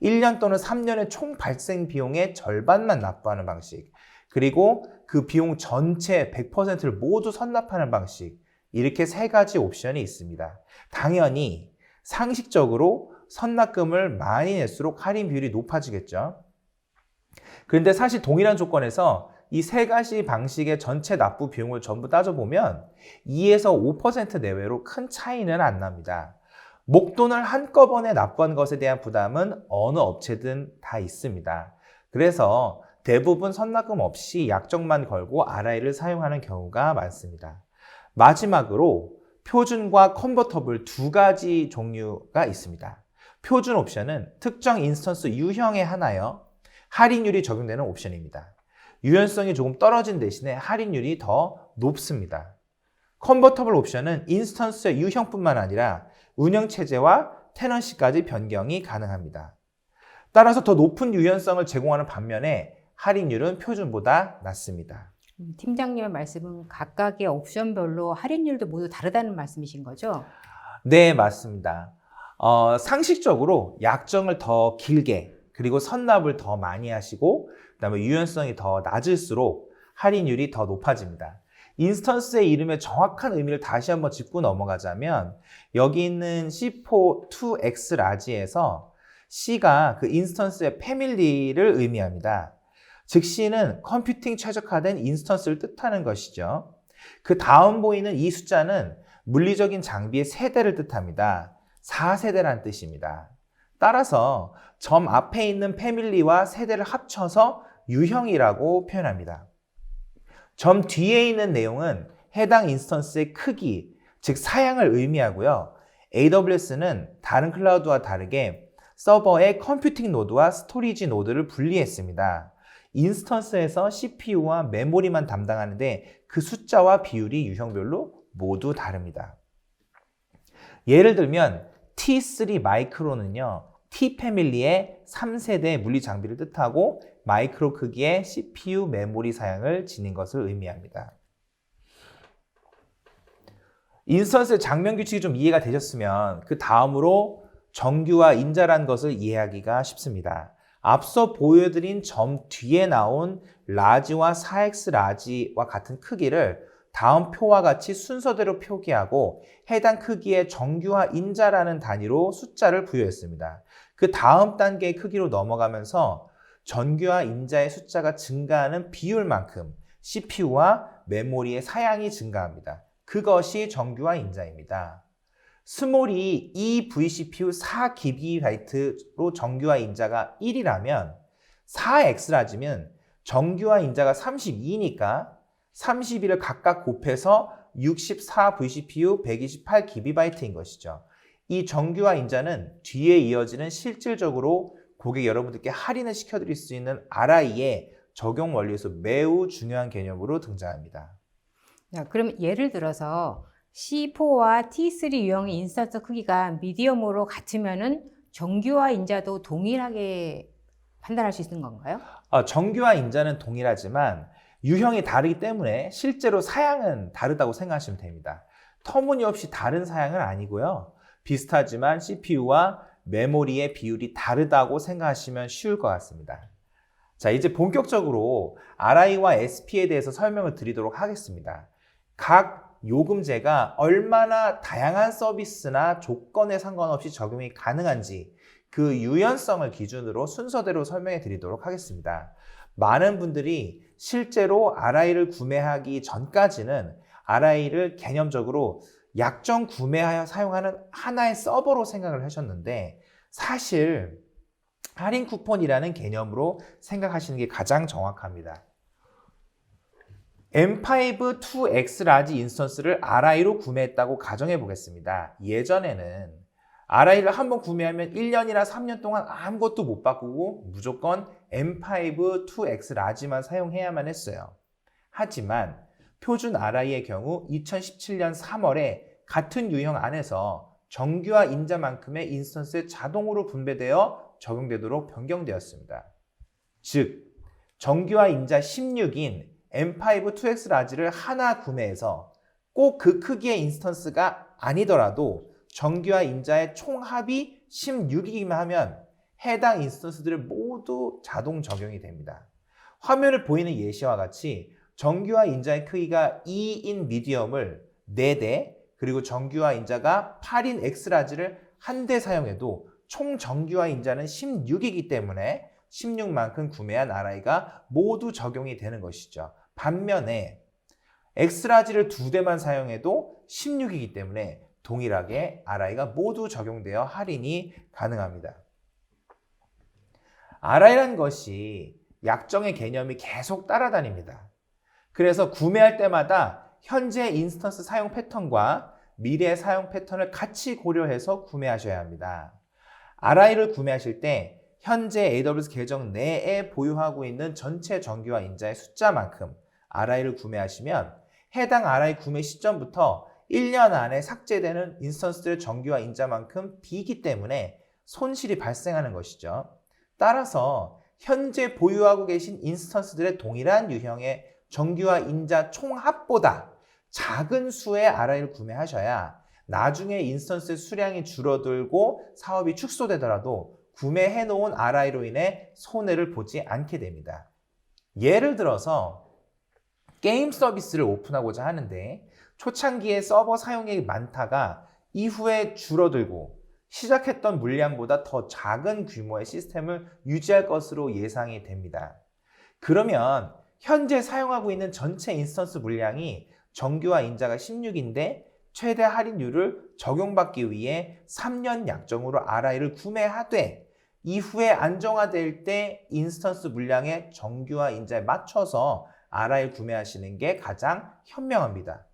1년 또는 3년의 총 발생 비용의 절반만 납부하는 방식, 그리고 그 비용 전체 100%를 모두 선납하는 방식, 이렇게 세 가지 옵션이 있습니다. 당연히 상식적으로 선납금을 많이 낼수록 할인 비율이 높아지겠죠. 그런데 사실 동일한 조건에서 이 세 가지 방식의 전체 납부 비용을 전부 따져보면 2에서 5% 내외로 큰 차이는 안 납니다. 목돈을 한꺼번에 납부한 것에 대한 부담은 어느 업체든 다 있습니다. 그래서 대부분 선납금 없이 약정만 걸고 RI를 사용하는 경우가 많습니다. 마지막으로 표준과 컨버터블 두 가지 종류가 있습니다. 표준 옵션은 특정 인스턴스 유형에 한하여 할인율이 적용되는 옵션입니다. 유연성이 조금 떨어진 대신에 할인율이 더 높습니다. 컨버터블 옵션은 인스턴스의 유형뿐만 아니라 운영체제와 테넌시까지 변경이 가능합니다. 따라서 더 높은 유연성을 제공하는 반면에 할인율은 표준보다 낮습니다. 팀장님의 말씀은 각각의 옵션별로 할인율도 모두 다르다는 말씀이신 거죠? 네, 맞습니다. 상식적으로 약정을 더 길게 그리고 선납을 더 많이 하시고 그다음에 유연성이 더 낮을수록 할인율이 더 높아집니다. 인스턴스의 이름의 정확한 의미를 다시 한번 짚고 넘어가자면 여기 있는 C4-2X 라지에서 C가 그 인스턴스의 패밀리를 의미합니다. 즉 C는 컴퓨팅 최적화된 인스턴스를 뜻하는 것이죠. 그 다음 보이는 이 숫자는 물리적인 장비의 세대를 뜻합니다. 4세대란 뜻입니다. 따라서 점 앞에 있는 패밀리와 세대를 합쳐서 유형이라고 표현합니다. 점 뒤에 있는 내용은 해당 인스턴스의 크기, 즉 사양을 의미하고요. AWS는 다른 클라우드와 다르게 서버의 컴퓨팅 노드와 스토리지 노드를 분리했습니다. 인스턴스에서 CPU와 메모리만 담당하는데 그 숫자와 비율이 유형별로 모두 다릅니다. 예를 들면 T3 마이크로는요, T 패밀리의 3세대 물리 장비를 뜻하고 마이크로 크기의 CPU 메모리 사양을 지닌 것을 의미합니다. 인스턴스의 장면 규칙이 좀 이해가 되셨으면 그 다음으로 정규와 인자라는 것을 이해하기가 쉽습니다. 앞서 보여드린 점 뒤에 나온 라지와 4X 라지와 같은 크기를 다음 표와 같이 순서대로 표기하고 해당 크기의 정규와 인자라는 단위로 숫자를 부여했습니다. 그 다음 단계의 크기로 넘어가면서 정규와 인자의 숫자가 증가하는 비율만큼 CPU와 메모리의 사양이 증가합니다. 그것이 정규와 인자입니다. 스몰이 2vCPU 4GB로 정규와 인자가 1이라면 4X라지면 정규와 인자가 32니까 32를 각각 곱해서 64vCPU 128GB인 것이죠. 이 정규와 인자는 뒤에 이어지는 실질적으로 고객 여러분들께 할인을 시켜드릴 수 있는 RI의 적용 원리에서 매우 중요한 개념으로 등장합니다. 그럼 예를 들어서 C4와 T3 유형의 인스턴스 크기가 미디엄으로 같으면은 정규와 인자도 동일하게 판단할 수 있는 건가요? 정규와 인자는 동일하지만 유형이 다르기 때문에 실제로 사양은 다르다고 생각하시면 됩니다. 터무니없이 다른 사양은 아니고요. 비슷하지만 CPU와 메모리의 비율이 다르다고 생각하시면 쉬울 것 같습니다. 자, 이제 본격적으로 RI와 SP에 대해서 설명을 드리도록 하겠습니다. 각 요금제가 얼마나 다양한 서비스나 조건에 상관없이 적용이 가능한지 그 유연성을 기준으로 순서대로 설명해 드리도록 하겠습니다. 많은 분들이 실제로 RI를 구매하기 전까지는 RI를 개념적으로 약정 구매하여 사용하는 하나의 서버로 생각을 하셨는데 사실 할인 쿠폰이라는 개념으로 생각하시는 게 가장 정확합니다. M5 2X 라지 인스턴스를 RI로 구매했다고 가정해 보겠습니다. 예전에는 RI를 한번 구매하면 1년이나 3년 동안 아무것도 못 바꾸고 무조건 M5 2X 라지만 사용해야만 했어요. 하지만 표준 RI의 경우 2017년 3월에 같은 유형 안에서 정규와 인자만큼의 인스턴스에 자동으로 분배되어 적용되도록 변경되었습니다. 즉, 정규와 인자 16인 M5 2X 라지를 하나 구매해서 꼭 그 크기의 인스턴스가 아니더라도 정규와 인자의 총합이 16이기만 하면 해당 인스턴스들을 모두 자동 적용이 됩니다. 화면을 보이는 예시와 같이 정규와 인자의 크기가 2인 미디엄을 4대, 그리고 정규와 인자가 8인 엑스라지를 1대 사용해도 총 정규와 인자는 16이기 때문에 16만큼 구매한 RI가 모두 적용이 되는 것이죠. 반면에 엑스라지를 2대만 사용해도 16이기 때문에 동일하게 RI가 모두 적용되어 할인이 가능합니다. RI라는 것이 약정의 개념이 계속 따라다닙니다. 그래서 구매할 때마다 현재 인스턴스 사용 패턴과 미래 사용 패턴을 같이 고려해서 구매하셔야 합니다. RI를 구매하실 때 현재 AWS 계정 내에 보유하고 있는 전체 정규와 인자의 숫자만큼 RI를 구매하시면 해당 RI 구매 시점부터 1년 안에 삭제되는 인스턴스들의 정규와 인자만큼 비기 때문에 손실이 발생하는 것이죠. 따라서 현재 보유하고 계신 인스턴스들의 동일한 유형의 정규와 인자 총합보다 작은 수의 RI를 구매하셔야 나중에 인스턴스의 수량이 줄어들고 사업이 축소되더라도 구매해 놓은 RI로 인해 손해를 보지 않게 됩니다. 예를 들어서 게임 서비스를 오픈하고자 하는데 초창기에 서버 사용량이 많다가 이후에 줄어들고 시작했던 물량보다 더 작은 규모의 시스템을 유지할 것으로 예상이 됩니다. 그러면 현재 사용하고 있는 전체 인스턴스 물량이 정규와 인자가 16인데 최대 할인율을 적용받기 위해 3년 약정으로 RI를 구매하되 이후에 안정화될 때 인스턴스 물량의 정규와 인자에 맞춰서 RI를 구매하시는 게 가장 현명합니다.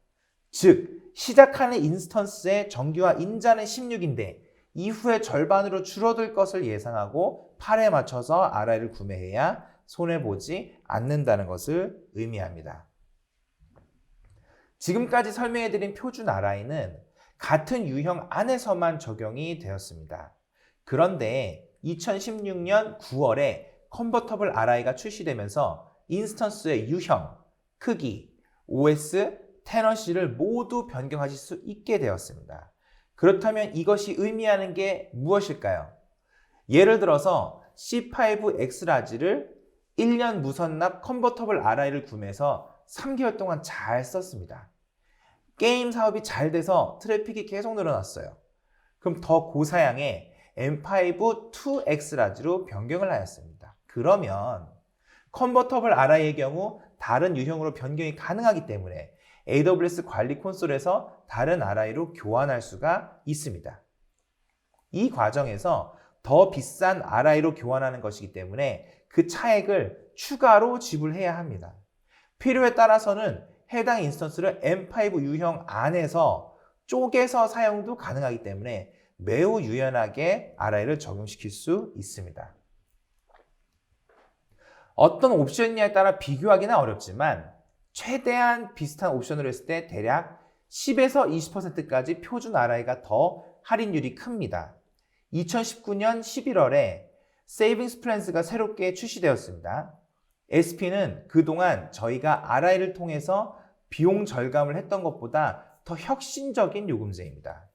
즉, 시작하는 인스턴스의 정규와 인자는 16인데 이후에 절반으로 줄어들 것을 예상하고 8에 맞춰서 RI를 구매해야 손해보지 않는다는 것을 의미합니다. 지금까지 설명해드린 표준 RI는 같은 유형 안에서만 적용이 되었습니다. 그런데 2016년 9월에 컨버터블 RI가 출시되면서 인스턴스의 유형, 크기, OS, 테너시를 모두 변경하실 수 있게 되었습니다. 그렇다면 이것이 의미하는 게 무엇일까요? 예를 들어서 C5 엑스라지를 1년 무선납 컨버터블 RI를 구매해서 3개월 동안 잘 썼습니다. 게임 사업이 잘 돼서 트래픽이 계속 늘어났어요. 그럼 더 고사양의 M5 2엑스라지로 변경을 하였습니다. 그러면 컨버터블 RI의 경우 다른 유형으로 변경이 가능하기 때문에 AWS 관리 콘솔에서 다른 RI로 교환할 수가 있습니다. 이 과정에서 더 비싼 RI로 교환하는 것이기 때문에 그 차액을 추가로 지불해야 합니다. 필요에 따라서는 해당 인스턴스를 M5 유형 안에서 쪼개서 사용도 가능하기 때문에 매우 유연하게 RI를 적용시킬 수 있습니다. 어떤 옵션이냐에 따라 비교하기는 어렵지만 최대한 비슷한 옵션으로 했을 때 대략 10에서 20%까지 표준 RI가 더 할인율이 큽니다. 2019년 11월에 세이빙스 플랜스가 새롭게 출시되었습니다. SP는 그동안 저희가 RI를 통해서 비용 절감을 했던 것보다 더 혁신적인 요금제입니다.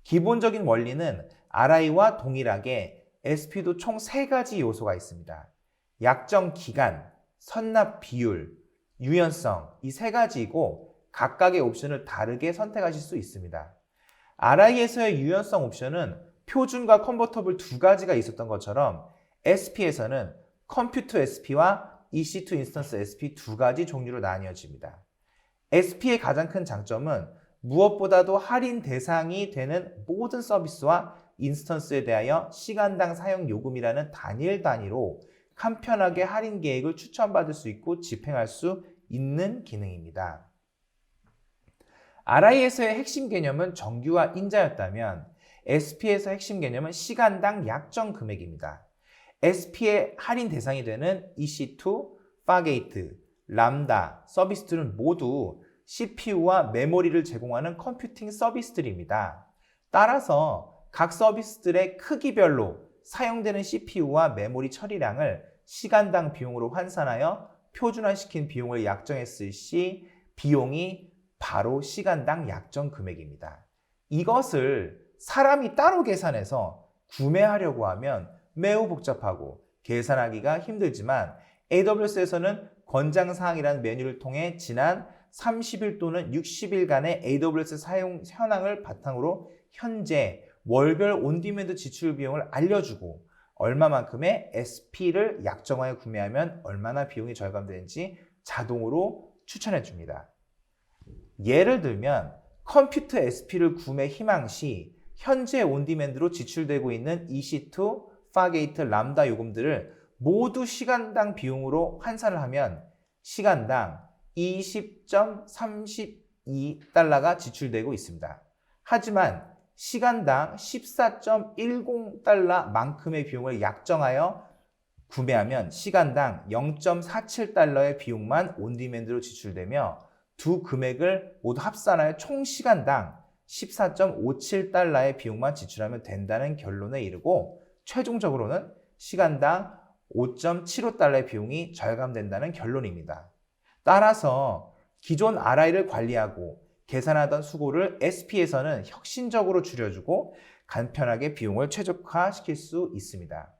기본적인 원리는 RI와 동일하게 SP도 총 3가지 요소가 있습니다. 약정 기간, 선납 비율, 유연성, 이 3가지이고 각각의 옵션을 다르게 선택하실 수 있습니다. RI에서의 유연성 옵션은 표준과 컨버터블 2가지가 있었던 것처럼 SP에서는 컴퓨터 SP와 EC2 인스턴스 SP 2가지 종류로 나뉘어집니다. SP의 가장 큰 장점은 무엇보다도 할인 대상이 되는 모든 서비스와 인스턴스에 대하여 시간당 사용 요금이라는 단일 단위로 간편하게 할인 계획을 추천받을 수 있고 집행할 수 있는 기능입니다. RI에서의 핵심 개념은 정규와 인자였다면 SP에서 핵심 개념은 시간당 약정 금액입니다. SP의 할인 대상이 되는 EC2, 파게이트, 람다 서비스들은 모두 CPU와 메모리를 제공하는 컴퓨팅 서비스들입니다. 따라서 각 서비스들의 크기별로 사용되는 CPU와 메모리 처리량을 시간당 비용으로 환산하여 표준화시킨 비용을 약정했을 시 비용이 바로 시간당 약정 금액입니다. 이것을 사람이 따로 계산해서 구매하려고 하면 매우 복잡하고 계산하기가 힘들지만 AWS에서는 권장사항이라는 메뉴를 통해 지난 30일 또는 60일간의 AWS 사용 현황을 바탕으로 현재 월별 온디맨드 지출 비용을 알려주고 얼마만큼의 SP를 약정하여 구매하면 얼마나 비용이 절감되는지 자동으로 추천해 줍니다. 예를 들면 컴퓨터 SP를 구매 희망 시 현재 온디맨드로 지출되고 있는 EC2, 파게이트, 람다 요금들을 모두 시간당 비용으로 환산을 하면 시간당 20.32달러가 지출되고 있습니다. 하지만 시간당 14.10달러만큼의 비용을 약정하여 구매하면 시간당 0.47달러의 비용만 온디맨드로 지출되며 두 금액을 모두 합산하여 총 시간당 14.57달러의 비용만 지출하면 된다는 결론에 이르고 최종적으로는 시간당 5.75달러의 비용이 절감된다는 결론입니다. 따라서 기존 RI를 관리하고 계산하던 수고를 SP에서는 혁신적으로 줄여주고 간편하게 비용을 최적화시킬 수 있습니다.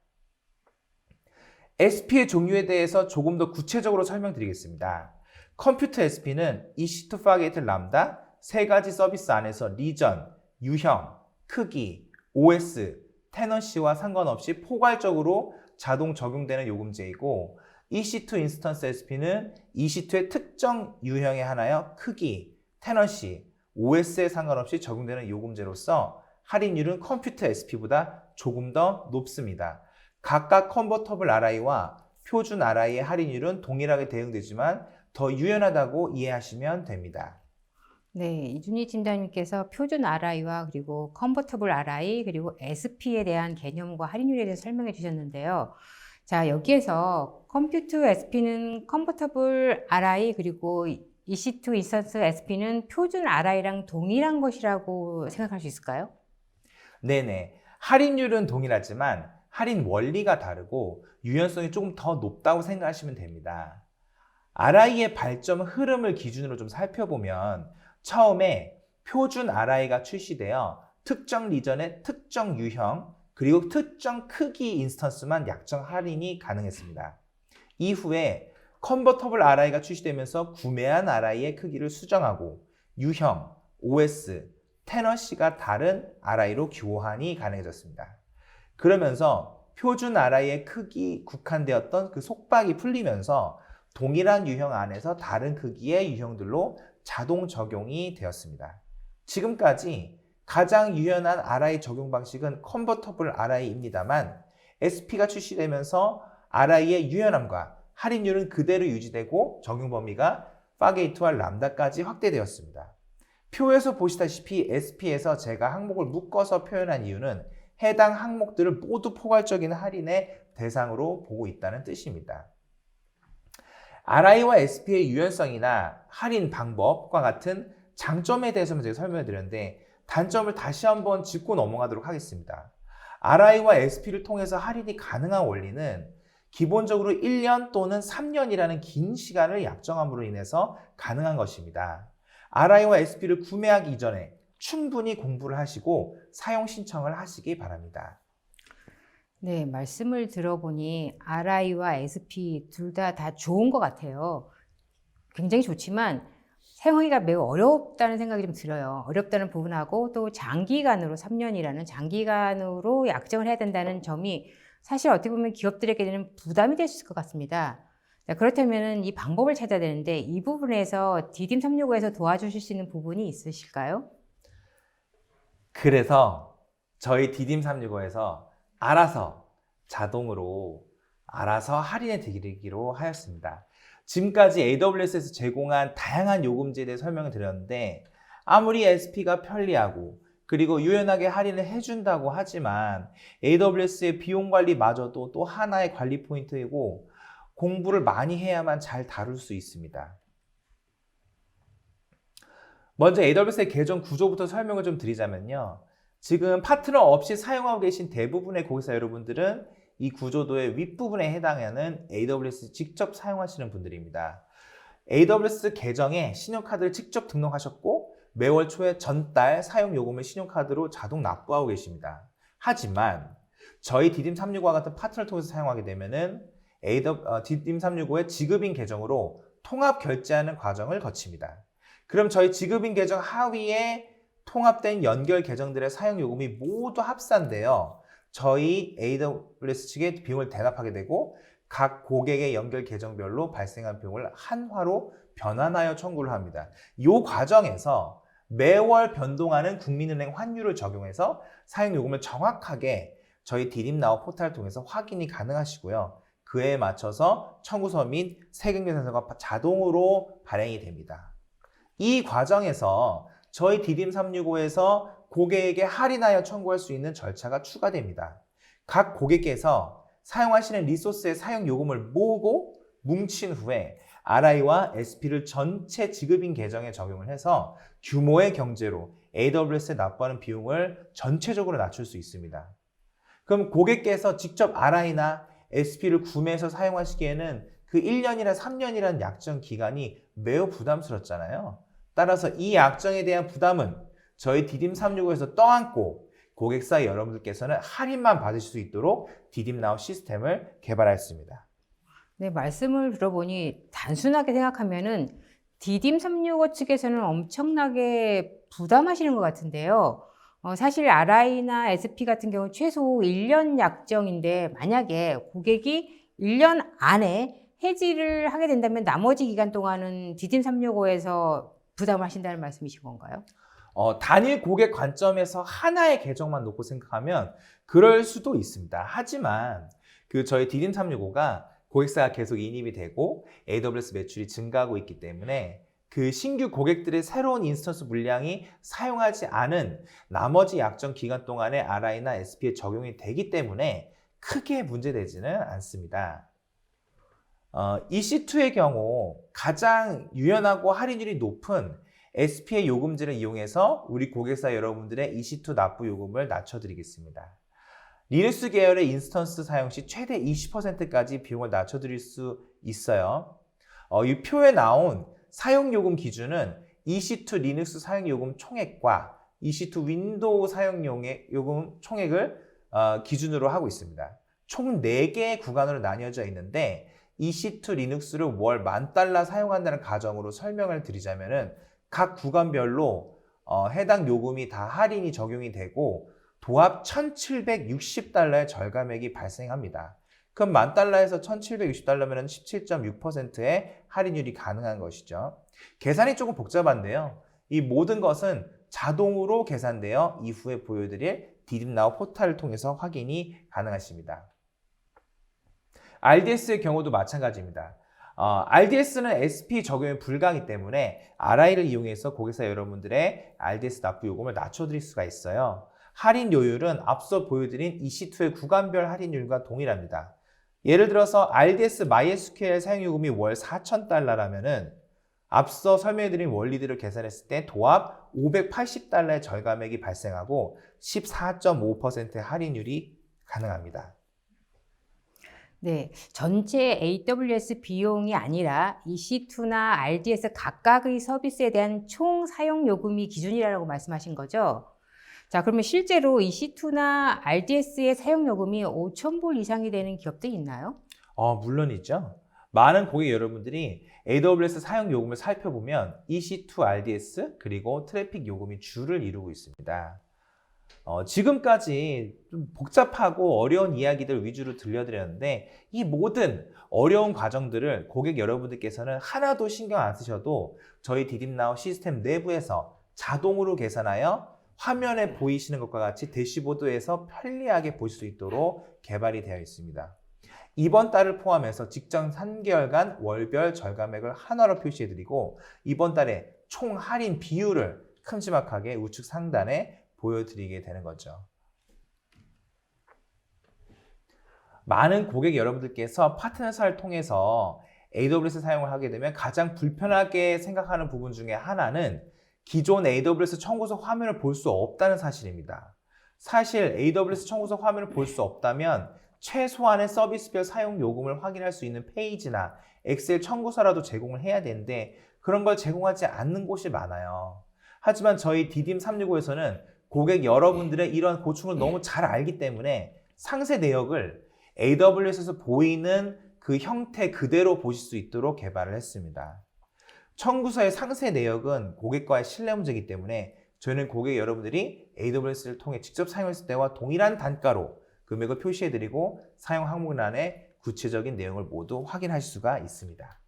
SP의 종류에 대해서 조금 더 구체적으로 설명드리겠습니다. 컴퓨터 SP는 EC2, 파게이트, 람다 세 가지 서비스 안에서 리전, 유형, 크기, OS, 테넌시와 상관없이 포괄적으로 자동 적용되는 요금제이고 EC2 인스턴스 SP는 EC2의 특정 유형에 한하여 크기, 테넌시, OS에 상관없이 적용되는 요금제로서 할인율은 컴퓨터 SP보다 조금 더 높습니다. 각각 컨버터블 RI와 표준 RI의 할인율은 동일하게 대응되지만 더 유연하다고 이해하시면 됩니다. 네, 이준희 팀장님께서 표준 RI와 그리고 컨버터블 RI 그리고 SP에 대한 개념과 할인율에 대해서 설명해 주셨는데요. 자, 여기에서 컴퓨터 SP는 컨버터블 RI 그리고 EC2 인스턴스 SP는 표준 RI랑 동일한 것이라고 생각할 수 있을까요? 네네. 할인율은 동일하지만 할인 원리가 다르고 유연성이 조금 더 높다고 생각하시면 됩니다. RI의 발전 흐름을 기준으로 좀 살펴보면 처음에 표준 RI가 출시되어 특정 리전의 특정 유형 그리고 특정 크기 인스턴스만 약정 할인이 가능했습니다. 이후에 컨버터블 RI가 출시되면서 구매한 RI의 크기를 수정하고 유형, OS, 테너시가 다른 RI로 교환이 가능해졌습니다. 그러면서 표준 RI의 크기 국한되었던 그 속박이 풀리면서 동일한 유형 안에서 다른 크기의 유형들로 자동 적용이 되었습니다. 지금까지 가장 유연한 RI 적용 방식은 컨버터블 RI입니다만 SP가 출시되면서 RI의 유연함과 할인율은 그대로 유지되고 적용 범위가 파게이트와 람다까지 확대되었습니다. 표에서 보시다시피 SP에서 제가 항목을 묶어서 표현한 이유는 해당 항목들을 모두 포괄적인 할인의 대상으로 보고 있다는 뜻입니다. RI와 SP의 유연성이나 할인 방법과 같은 장점에 대해서만 제가 설명을 드렸는데 단점을 다시 한번 짚고 넘어가도록 하겠습니다. RI와 SP를 통해서 할인이 가능한 원리는 기본적으로 1년 또는 3년이라는 긴 시간을 약정함으로 인해서 가능한 것입니다. RI와 SP를 구매하기 이전에 충분히 공부를 하시고 사용 신청을 하시기 바랍니다. 네, 말씀을 들어보니 RI와 SP 둘 다 좋은 것 같아요. 굉장히 좋지만 사용하기가 매우 어렵다는 생각이 좀 들어요. 어렵다는 부분하고 또 장기간으로 3년이라는 장기간으로 약정을 해야 된다는 점이 사실 어떻게 보면 기업들에게는 부담이 될 수 있을 것 같습니다. 자, 그렇다면 이 방법을 찾아야 되는데 이 부분에서 디딤365에서 도와주실 수 있는 부분이 있으실까요? 그래서 저희 디딤365에서 알아서 자동으로 알아서 할인해 드리기로 하였습니다. 지금까지 AWS에서 제공한 다양한 요금제에 대해 설명을 드렸는데 아무리 SP가 편리하고 그리고 유연하게 할인을 해준다고 하지만 AWS의 비용 관리마저도 또 하나의 관리 포인트이고 공부를 많이 해야만 잘 다룰 수 있습니다. 먼저 AWS의 계정 구조부터 설명을 좀 드리자면요. 지금 파트너 없이 사용하고 계신 대부분의 고객사 여러분들은 이 구조도의 윗부분에 해당하는 AWS 직접 사용하시는 분들입니다. AWS 계정에 신용카드를 직접 등록하셨고 매월 초에 전달 사용 요금을 신용카드로 자동 납부하고 계십니다. 하지만 저희 디딤365와 같은 파트너를 통해서 사용하게 되면은 디딤365의 지급인 계정으로 통합 결제하는 과정을 거칩니다. 그럼 저희 지급인 계정 하위에 통합된 연결 계정들의 사용 요금이 모두 합산되어 저희 AWS 측에 비용을 대납하게 되고 각 고객의 연결 계정별로 발생한 비용을 한화로 변환하여 청구를 합니다. 이 과정에서 매월 변동하는 국민은행 환율을 적용해서 사용 요금을 정확하게 저희 디딤나우 포털을 통해서 확인이 가능하시고요. 그에 맞춰서 청구서 및 세금 계산서가 자동으로 발행이 됩니다. 이 과정에서 저희 디딤365에서 고객에게 할인하여 청구할 수 있는 절차가 추가됩니다. 각 고객께서 사용하시는 리소스의 사용 요금을 모으고 뭉친 후에 RI와 SP를 전체 지급인 계정에 적용을 해서 규모의 경제로 AWS에 납부하는 비용을 전체적으로 낮출 수 있습니다. 그럼 고객께서 직접 RI나 SP를 구매해서 사용하시기에는 그 1년이나 3년이라는 약정 기간이 매우 부담스럽잖아요. 따라서 이 약정에 대한 부담은 저희 디딤365에서 떠안고 고객사 여러분들께서는 할인만 받으실 수 있도록 디딤나우 시스템을 개발하였습니다. 네, 말씀을 들어보니 단순하게 생각하면은 디딤365 측에서는 엄청나게 부담하시는 것 같은데요. 사실 RI나 SP 같은 경우 최소 1년 약정인데 만약에 고객이 1년 안에 해지를 하게 된다면 나머지 기간 동안은 디딤365에서 부담을 하신다는 말씀이신 건가요? 단일 고객 관점에서 하나의 계정만 놓고 생각하면 그럴 수도 있습니다. 하지만 저희 디딤365가 고객사가 계속 인입이 되고 AWS 매출이 증가하고 있기 때문에 그 신규 고객들의 새로운 인스턴스 물량이 사용하지 않은 나머지 약정 기간 동안에 RI나 SP에 적용이 되기 때문에 크게 문제되지는 않습니다. EC2의 경우 가장 유연하고 할인율이 높은 SP의 요금제를 이용해서 우리 고객사 여러분들의 EC2 납부 요금을 낮춰드리겠습니다. 리눅스 계열의 인스턴스 사용 시 최대 20%까지 비용을 낮춰드릴 수 있어요. 이 표에 나온 사용요금 기준은 EC2 리눅스 사용요금 총액과 EC2 윈도우 사용요금 총액을 기준으로 하고 있습니다. 총 4개의 구간으로 나뉘어져 있는데 EC2 리눅스를 월 $10,000 사용한다는 가정으로 설명을 드리자면은 각 구간별로 해당 요금이 다 할인이 적용이 되고 도합 $1,760의 절감액이 발생합니다. 그럼 $10,000에서 $1,760면 17.6%의 할인율이 가능한 것이죠. 계산이 조금 복잡한데요. 이 모든 것은 자동으로 계산되어 이후에 보여드릴 디딤나우 포털을 통해서 확인이 가능하십니다. RDS의 경우도 마찬가지입니다. RDS는 SP 적용이 불가하기 때문에 RI를 이용해서 고객사 여러분들의 RDS 납부 요금을 낮춰드릴 수가 있어요. 할인 요율은 앞서 보여드린 EC2의 구간별 할인율과 동일합니다. 예를 들어서 RDS MySQL 사용요금이 월 $4,000라면은 앞서 설명해드린 원리들을 계산했을 때 도합 $580의 절감액이 발생하고 14.5%의 할인율이 가능합니다. 네, 전체 AWS 비용이 아니라 EC2나 RDS 각각의 서비스에 대한 총 사용 요금이 기준이라고 말씀하신 거죠? 자, 그러면 실제로 EC2나 RDS의 사용 요금이 5,000불 이상이 되는 기업도 있나요? 물론이죠. 많은 고객 여러분들이 AWS 사용 요금을 살펴보면 EC2 RDS 그리고 트래픽 요금이 주를 이루고 있습니다. 지금까지 좀 복잡하고 어려운 이야기들 위주로 들려드렸는데 이 모든 어려운 과정들을 고객 여러분들께서는 하나도 신경 안 쓰셔도 저희 디딤나우 시스템 내부에서 자동으로 계산하여 화면에 보이시는 것과 같이 대시보드에서 편리하게 보실 수 있도록 개발이 되어 있습니다. 이번 달을 포함해서 직전 3개월간 월별 절감액을 한화로 표시해드리고 이번 달에 총 할인 비율을 큼지막하게 우측 상단에 보여드리게 되는 거죠. 많은 고객 여러분들께서 파트너사를 통해서 AWS 사용을 하게 되면 가장 불편하게 생각하는 부분 중에 하나는 기존 AWS 청구서 화면을 볼 수 없다는 사실입니다. 사실 AWS 청구서 화면을 볼 수 없다면 최소한의 서비스별 사용 요금을 확인할 수 있는 페이지나 엑셀 청구서라도 제공을 해야 되는데 그런 걸 제공하지 않는 곳이 많아요. 하지만 저희 디딤365에서는 고객 여러분들의 이런 고충을 너무 잘 알기 때문에 상세 내역을 AWS에서 보이는 그 형태 그대로 보실 수 있도록 개발을 했습니다. 청구서의 상세 내역은 고객과의 신뢰 문제이기 때문에 저희는 고객 여러분들이 AWS를 통해 직접 사용했을 때와 동일한 단가로 금액을 표시해드리고 사용 항목란에 구체적인 내용을 모두 확인하실 수가 있습니다.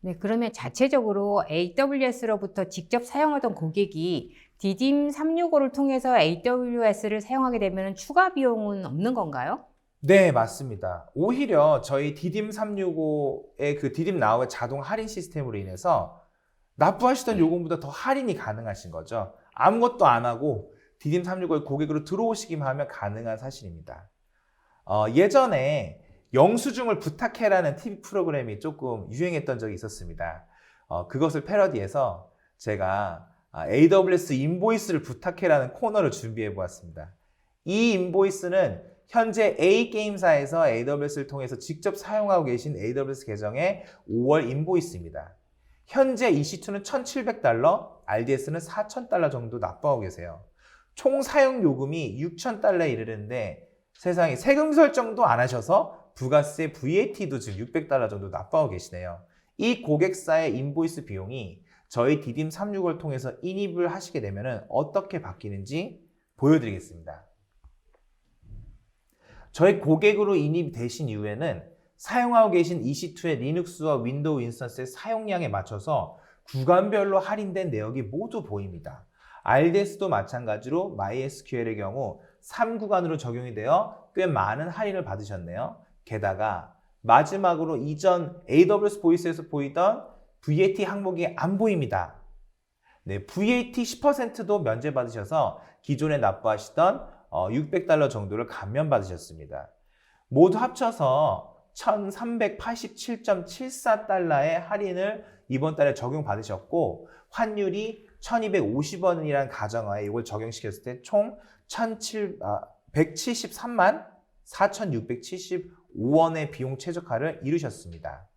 네, 그러면 자체적으로 AWS로부터 직접 사용하던 고객이 디딤365를 통해서 AWS를 사용하게 되면 추가 비용은 없는 건가요? 네, 맞습니다. 오히려 저희 디딤365의 그 디딤나우의 자동 할인 시스템으로 인해서 납부하시던 요금보다 더 할인이 가능하신 거죠. 아무것도 안 하고 디딤365의 고객으로 들어오시기만 하면 가능한 사실입니다. 예전에 영수증을 부탁해라는 TV 프로그램이 조금 유행했던 적이 있었습니다. 그것을 패러디해서 제가 AWS 인보이스를 부탁해라는 코너를 준비해 보았습니다. 이 인보이스는 현재 A게임사에서 AWS를 통해서 직접 사용하고 계신 AWS 계정의 5월 인보이스입니다. 현재 EC2는 $1,700, RDS는 $4,000 정도 납부하고 계세요. 총 사용 요금이 $6,000에 이르는데 세상에 세금 설정도 안 하셔서 부가세 VAT도 지금 $600 정도 납부하고 계시네요. 이 고객사의 인보이스 비용이 저희 디딤365를 통해서 인입을 하시게 되면 어떻게 바뀌는지 보여드리겠습니다. 저희 고객으로 인입되신 이후에는 사용하고 계신 EC2의 리눅스와 윈도우 인스턴스의 사용량에 맞춰서 구간별로 할인된 내역이 모두 보입니다. RDS도 마찬가지로 MySQL의 경우 3구간으로 적용이 되어 꽤 많은 할인을 받으셨네요. 게다가 마지막으로 이전 AWS 보이스에서 보이던 VAT 항목이 안 보입니다. 네, VAT 10%도 면제받으셔서 기존에 납부하시던 $600 정도를 감면받으셨습니다. 모두 합쳐서 $1,387.74의 할인을 이번 달에 적용받으셨고 환율이 1,250원이라는 가정하에 이걸 적용시켰을 때 총 173만 4,675원의 비용 최저가를 이루셨습니다.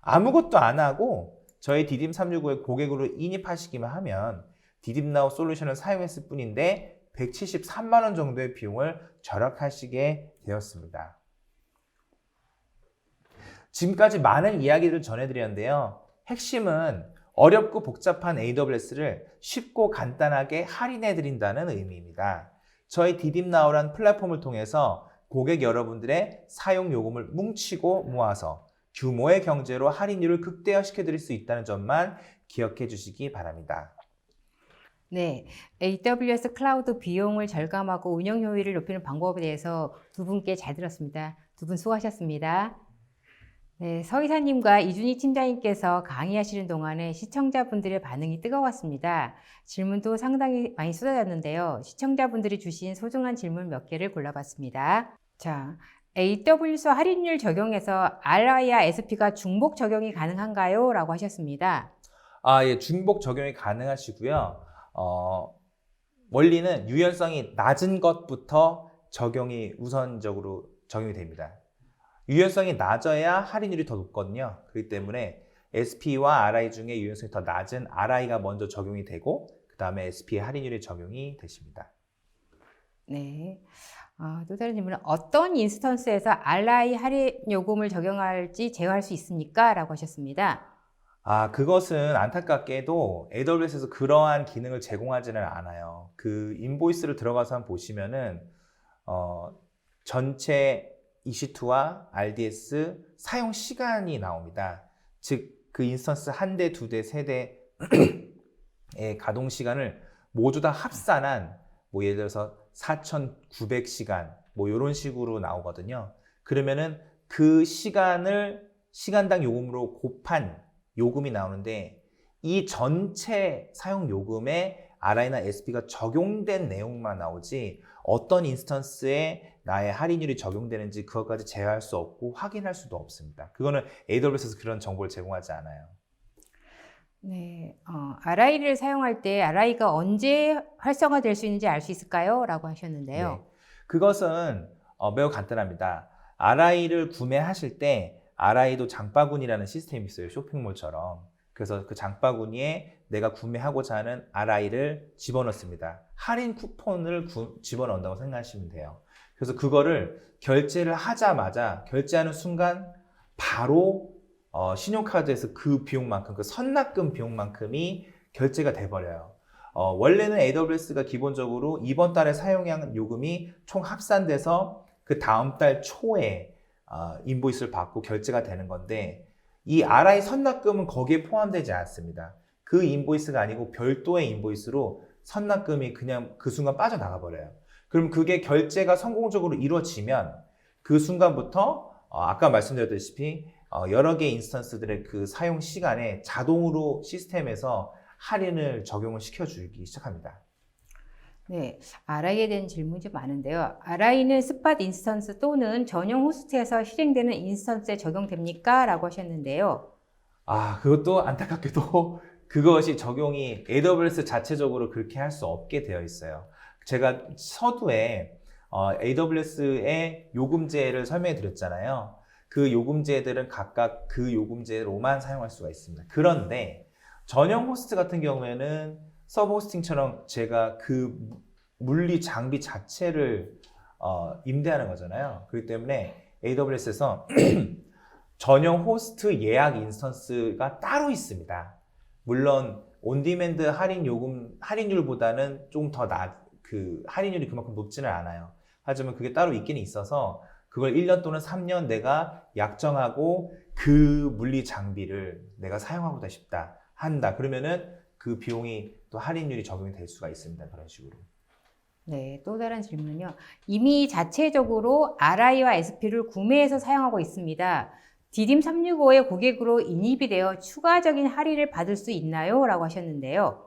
아무것도 안 하고 저희 디딤365의 고객으로 인입하시기만 하면 디딤나우 솔루션을 사용했을 뿐인데 173만 원 정도의 비용을 절약하시게 되었습니다. 지금까지 많은 이야기를 전해드렸는데요. 핵심은 어렵고 복잡한 AWS를 쉽고 간단하게 할인해드린다는 의미입니다. 저희 디딤나우란 플랫폼을 통해서 고객 여러분들의 사용 요금을 뭉치고 모아서 규모의 경제로 할인율을 극대화시켜드릴 수 있다는 점만 기억해 주시기 바랍니다. 네, AWS 클라우드 비용을 절감하고 운영 효율을 높이는 방법에 대해서 두 분께 잘 들었습니다. 두 분 수고하셨습니다. 네, 서이사님과 이준희 팀장님께서 강의하시는 동안에 시청자분들의 반응이 뜨거웠습니다. 질문도 상당히 많이 쏟아졌는데요. 시청자분들이 주신 소중한 질문 몇 개를 골라봤습니다. 자, AWS 할인율 적용에서 RI와 SP가 중복 적용이 가능한가요? 라고 하셨습니다. 예, 중복 적용이 가능하시고요. 원리는 유연성이 낮은 것부터 적용이 우선적으로 적용이 됩니다. 유연성이 낮아야 할인율이 더 높거든요. 그렇기 때문에 SP와 RI 중에 유연성이 더 낮은 RI가 먼저 적용이 되고 그 다음에 SP의 할인율이 적용이 되십니다. 네. 또 다른 질문은 어떤 인스턴스에서 RI 할인 요금을 적용할지 제어할 수 있습니까? 라고 하셨습니다. 그것은 안타깝게도 AWS에서 그러한 기능을 제공하지는 않아요. 그 인보이스를 들어가서 한번 보시면은 전체 EC2와 RDS 사용 시간이 나옵니다. 즉, 그 인스턴스 한 대, 두 대, 세 대의 가동 시간을 모두 다 합산한 예를 들어서 4,900시간 이런 식으로 나오거든요. 그러면은 그 시간을 시간당 요금으로 곱한 요금이 나오는데 이 전체 사용 요금에 RI나 SP가 적용된 내용만 나오지 어떤 인스턴스에 나의 할인율이 적용되는지 그것까지 제어할 수 없고 확인할 수도 없습니다. 그거는 AWS에서 그런 정보를 제공하지 않아요. 네, RI를 사용할 때 RI가 언제 활성화될 수 있는지 알 수 있을까요? 라고 하셨는데요. 네, 그것은 매우 간단합니다. RI를 구매하실 때 RI도 장바구니라는 시스템이 있어요. 쇼핑몰처럼. 그래서 그 장바구니에 내가 구매하고자 하는 RI를 집어넣습니다. 할인 쿠폰을 집어넣는다고 생각하시면 돼요. 그래서 그거를 결제를 하자마자 결제하는 순간 바로 신용카드에서 그 비용만큼, 그 선납금 비용만큼이 결제가 돼버려요. 원래는 AWS가 기본적으로 이번 달에 사용한 요금이 총 합산돼서 그 다음 달 초에 인보이스를 받고 결제가 되는 건데, 이 RI 선납금은 거기에 포함되지 않습니다. 그 인보이스가 아니고 별도의 인보이스로 선납금이 그냥 그 순간 빠져나가 버려요. 그럼 그게 결제가 성공적으로 이루어지면 그 순간부터 아까 말씀드렸다시피 여러 개의 인스턴스들의 그 사용 시간에 자동으로 시스템에서 할인을 적용을 시켜주기 시작합니다. 네, RI에 대한 질문이 좀 많은데요. RI는 스팟 인스턴스 또는 전용 호스트에서 실행되는 인스턴스에 적용됩니까? 라고 하셨는데요. 그것도 안타깝게도 그것이 적용이 AWS 자체적으로 그렇게 할 수 없게 되어 있어요. 제가 서두에 AWS의 요금제를 설명해 드렸잖아요. 그 요금제들은 각각 그 요금제로만 사용할 수가 있습니다. 그런데 전용 호스트 같은 경우에는 서브 호스팅처럼 제가 그 물리 장비 자체를 임대하는 거잖아요. 그렇기 때문에 AWS에서 전용 호스트 예약 인스턴스가 따로 있습니다. 물론 온디맨드 할인율보다는 좀 더 그 할인율이 그만큼 높지는 않아요. 하지만 그게 따로 있기는 있어서 그걸 1년 또는 3년 내가 약정하고 그 물리 장비를 내가 사용하고 싶다 한다. 그러면은 그 비용이 또 할인율이 적용이 될 수가 있습니다. 그런 식으로. 네, 또 다른 질문은요. 이미 자체적으로 RI와 SP를 구매해서 사용하고 있습니다. 디딤 365의 고객으로 인입이 되어 추가적인 할인을 받을 수 있나요? 라고 하셨는데요.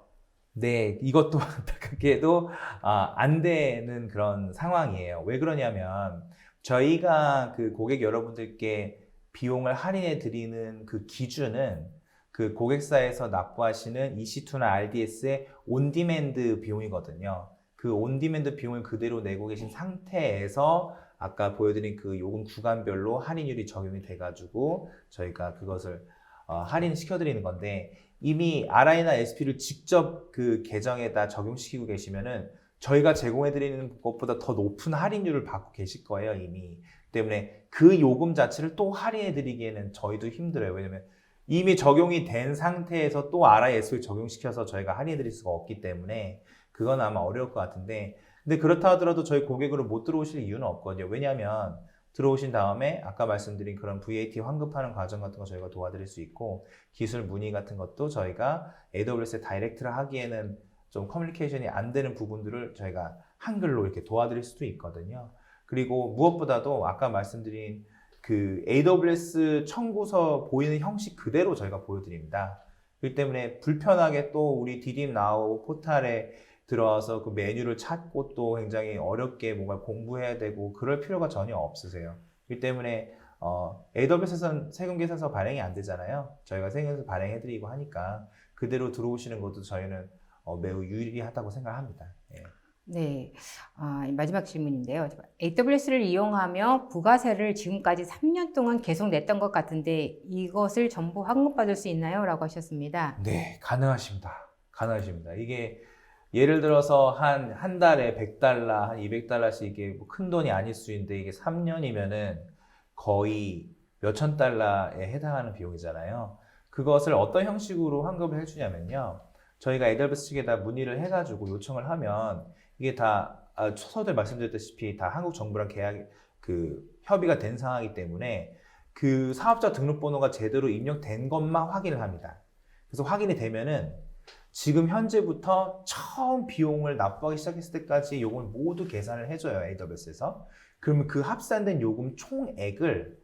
네, 이것도 안타깝게도 안 되는 그런 상황이에요. 왜 그러냐면 저희가 그 고객 여러분들께 비용을 할인해 드리는 그 기준은 그 고객사에서 납부하시는 EC2나 RDS의 온디맨드 비용이거든요. 그 온디맨드 비용을 그대로 내고 계신 상태에서 아까 보여드린 그 요금 구간별로 할인율이 적용이 돼가지고 저희가 그것을 할인시켜드리는 건데, 이미 RI나 SP를 직접 그 계정에다 적용시키고 계시면은 저희가 제공해드리는 것보다 더 높은 할인율을 받고 계실 거예요, 이미. 때문에 그 요금 자체를 또 할인해드리기에는 저희도 힘들어요. 왜냐면 이미 적용이 된 상태에서 또 RI, SP를 적용시켜서 저희가 할인해드릴 수가 없기 때문에 그건 아마 어려울 것 같은데, 근데 그렇다 하더라도 저희 고객으로 못 들어오실 이유는 없거든요. 왜냐하면 들어오신 다음에 아까 말씀드린 그런 VAT 환급하는 과정 같은 거 저희가 도와드릴 수 있고, 기술 문의 같은 것도 저희가 AWS에 다이렉트를 하기에는 좀 커뮤니케이션이 안 되는 부분들을 저희가 한글로 이렇게 도와드릴 수도 있거든요. 그리고 무엇보다도 아까 말씀드린 그 AWS 청구서 보이는 형식 그대로 저희가 보여드립니다. 그렇기 때문에 불편하게 또 우리 디딤 나우 포탈에 들어와서 그 메뉴를 찾고 또 굉장히 어렵게 뭔가 공부해야 되고 그럴 필요가 전혀 없으세요. 그렇기 때문에 AWS에서는 세금계산서 발행이 안 되잖아요. 저희가 세금계산서 발행해드리고 하니까 그대로 들어오시는 것도 저희는 매우 유리하다고 생각합니다. 예. 네, 마지막 질문인데요. AWS를 이용하며 부가세를 지금까지 3년 동안 계속 냈던 것 같은데 이것을 전부 환급받을 수 있나요? 라고 하셨습니다. 네, 가능하십니다. 가능하십니다. 이게 예를 들어서 한 달에 $100, 한 $200씩 이게 뭐 큰 돈이 아닐 수 있는데 이게 3년이면은 거의 몇천 달러에 해당하는 비용이잖아요. 그것을 어떤 형식으로 환급을 해주냐면요. 저희가 AWS 측에다 문의를 해가지고 요청을 하면 이게 다 서두에 말씀드렸다시피 다 한국 정부랑 협의가 된 상황이기 때문에 그 사업자 등록번호가 제대로 입력된 것만 확인을 합니다. 그래서 확인이 되면은 지금 현재부터 처음 비용을 납부하기 시작했을 때까지 요금을 모두 계산을 해줘요, AWS에서. 그러면 그 합산된 요금 총액을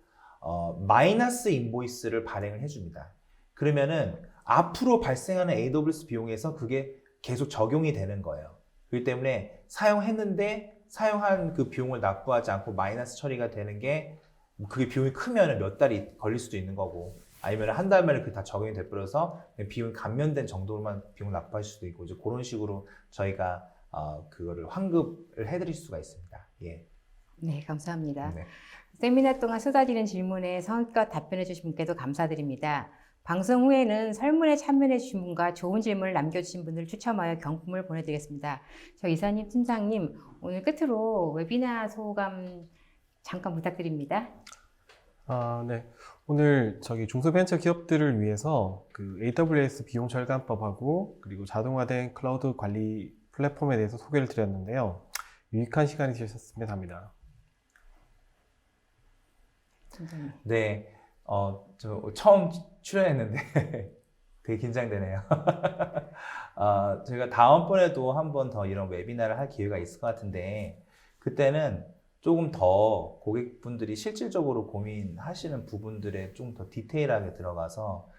마이너스 인보이스를 발행을 해줍니다. 그러면은 앞으로 발생하는 AWS 비용에서 그게 계속 적용이 되는 거예요. 그렇기 때문에 사용했는데 사용한 그 비용을 납부하지 않고 마이너스 처리가 되는 게 그게 비용이 크면 몇 달이 걸릴 수도 있는 거고, 아니면 한 달 만에 그게 다 적용이 돼버려서 비용이 감면된 정도로만 비용을 납부하실 수도 있고, 이제 그런 식으로 저희가 그거를 환급을 해드릴 수가 있습니다. 예. 네, 감사합니다. 네. 세미나 동안 쏟아지는 질문에 성의껏 답변해 주신 분께도 감사드립니다. 방송 후에는 설문에 참여해 주신 분과 좋은 질문을 남겨주신 분들 추첨하여 경품을 보내드리겠습니다. 저 이사님, 팀장님, 오늘 끝으로 웨비나 소감 잠깐 부탁드립니다. 네. 오늘 중소벤처 기업들을 위해서 그 AWS 비용 절감법하고 그리고 자동화된 클라우드 관리 플랫폼에 대해서 소개를 드렸는데요. 유익한 시간이 되셨으면 합니다. 팀장님. 네, 저 처음 출연했는데 되게 긴장되네요. 제가 다음번에도 한 번 더 이런 웨비나를 할 기회가 있을 것 같은데 그때는 조금 더 고객분들이 실질적으로 고민하시는 부분들에 좀 더 디테일하게 들어가서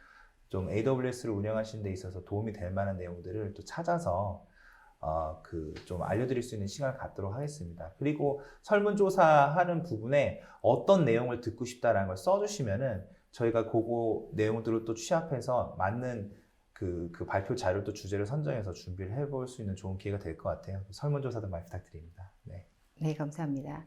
좀 AWS를 운영하시는 데 있어서 도움이 될 만한 내용들을 또 찾아서 좀 알려드릴 수 있는 시간을 갖도록 하겠습니다. 그리고 설문조사하는 부분에 어떤 내용을 듣고 싶다라는 걸 써주시면은 저희가 그거 내용들을 또 취합해서 맞는 그 발표 자료 또 주제를 선정해서 준비를 해볼 수 있는 좋은 기회가 될 것 같아요. 설문조사도 많이 부탁드립니다. 네. 네, 감사합니다.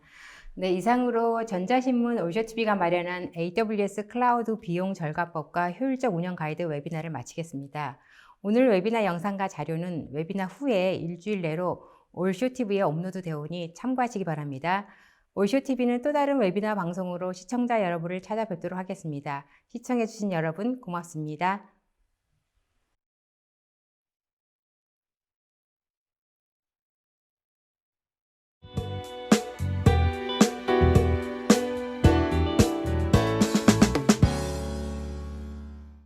네, 이상으로 전자신문 올쇼TV가 마련한 AWS 클라우드 비용 절감법과 효율적 운영 가이드 웨비나를 마치겠습니다. 오늘 웨비나 영상과 자료는 웨비나 후에 일주일 내로 올쇼TV에 업로드 되오니 참고하시기 바랍니다. 올쇼TV는 또 다른 웨비나 방송으로 시청자 여러분을 찾아뵙도록 하겠습니다. 시청해주신 여러분 고맙습니다.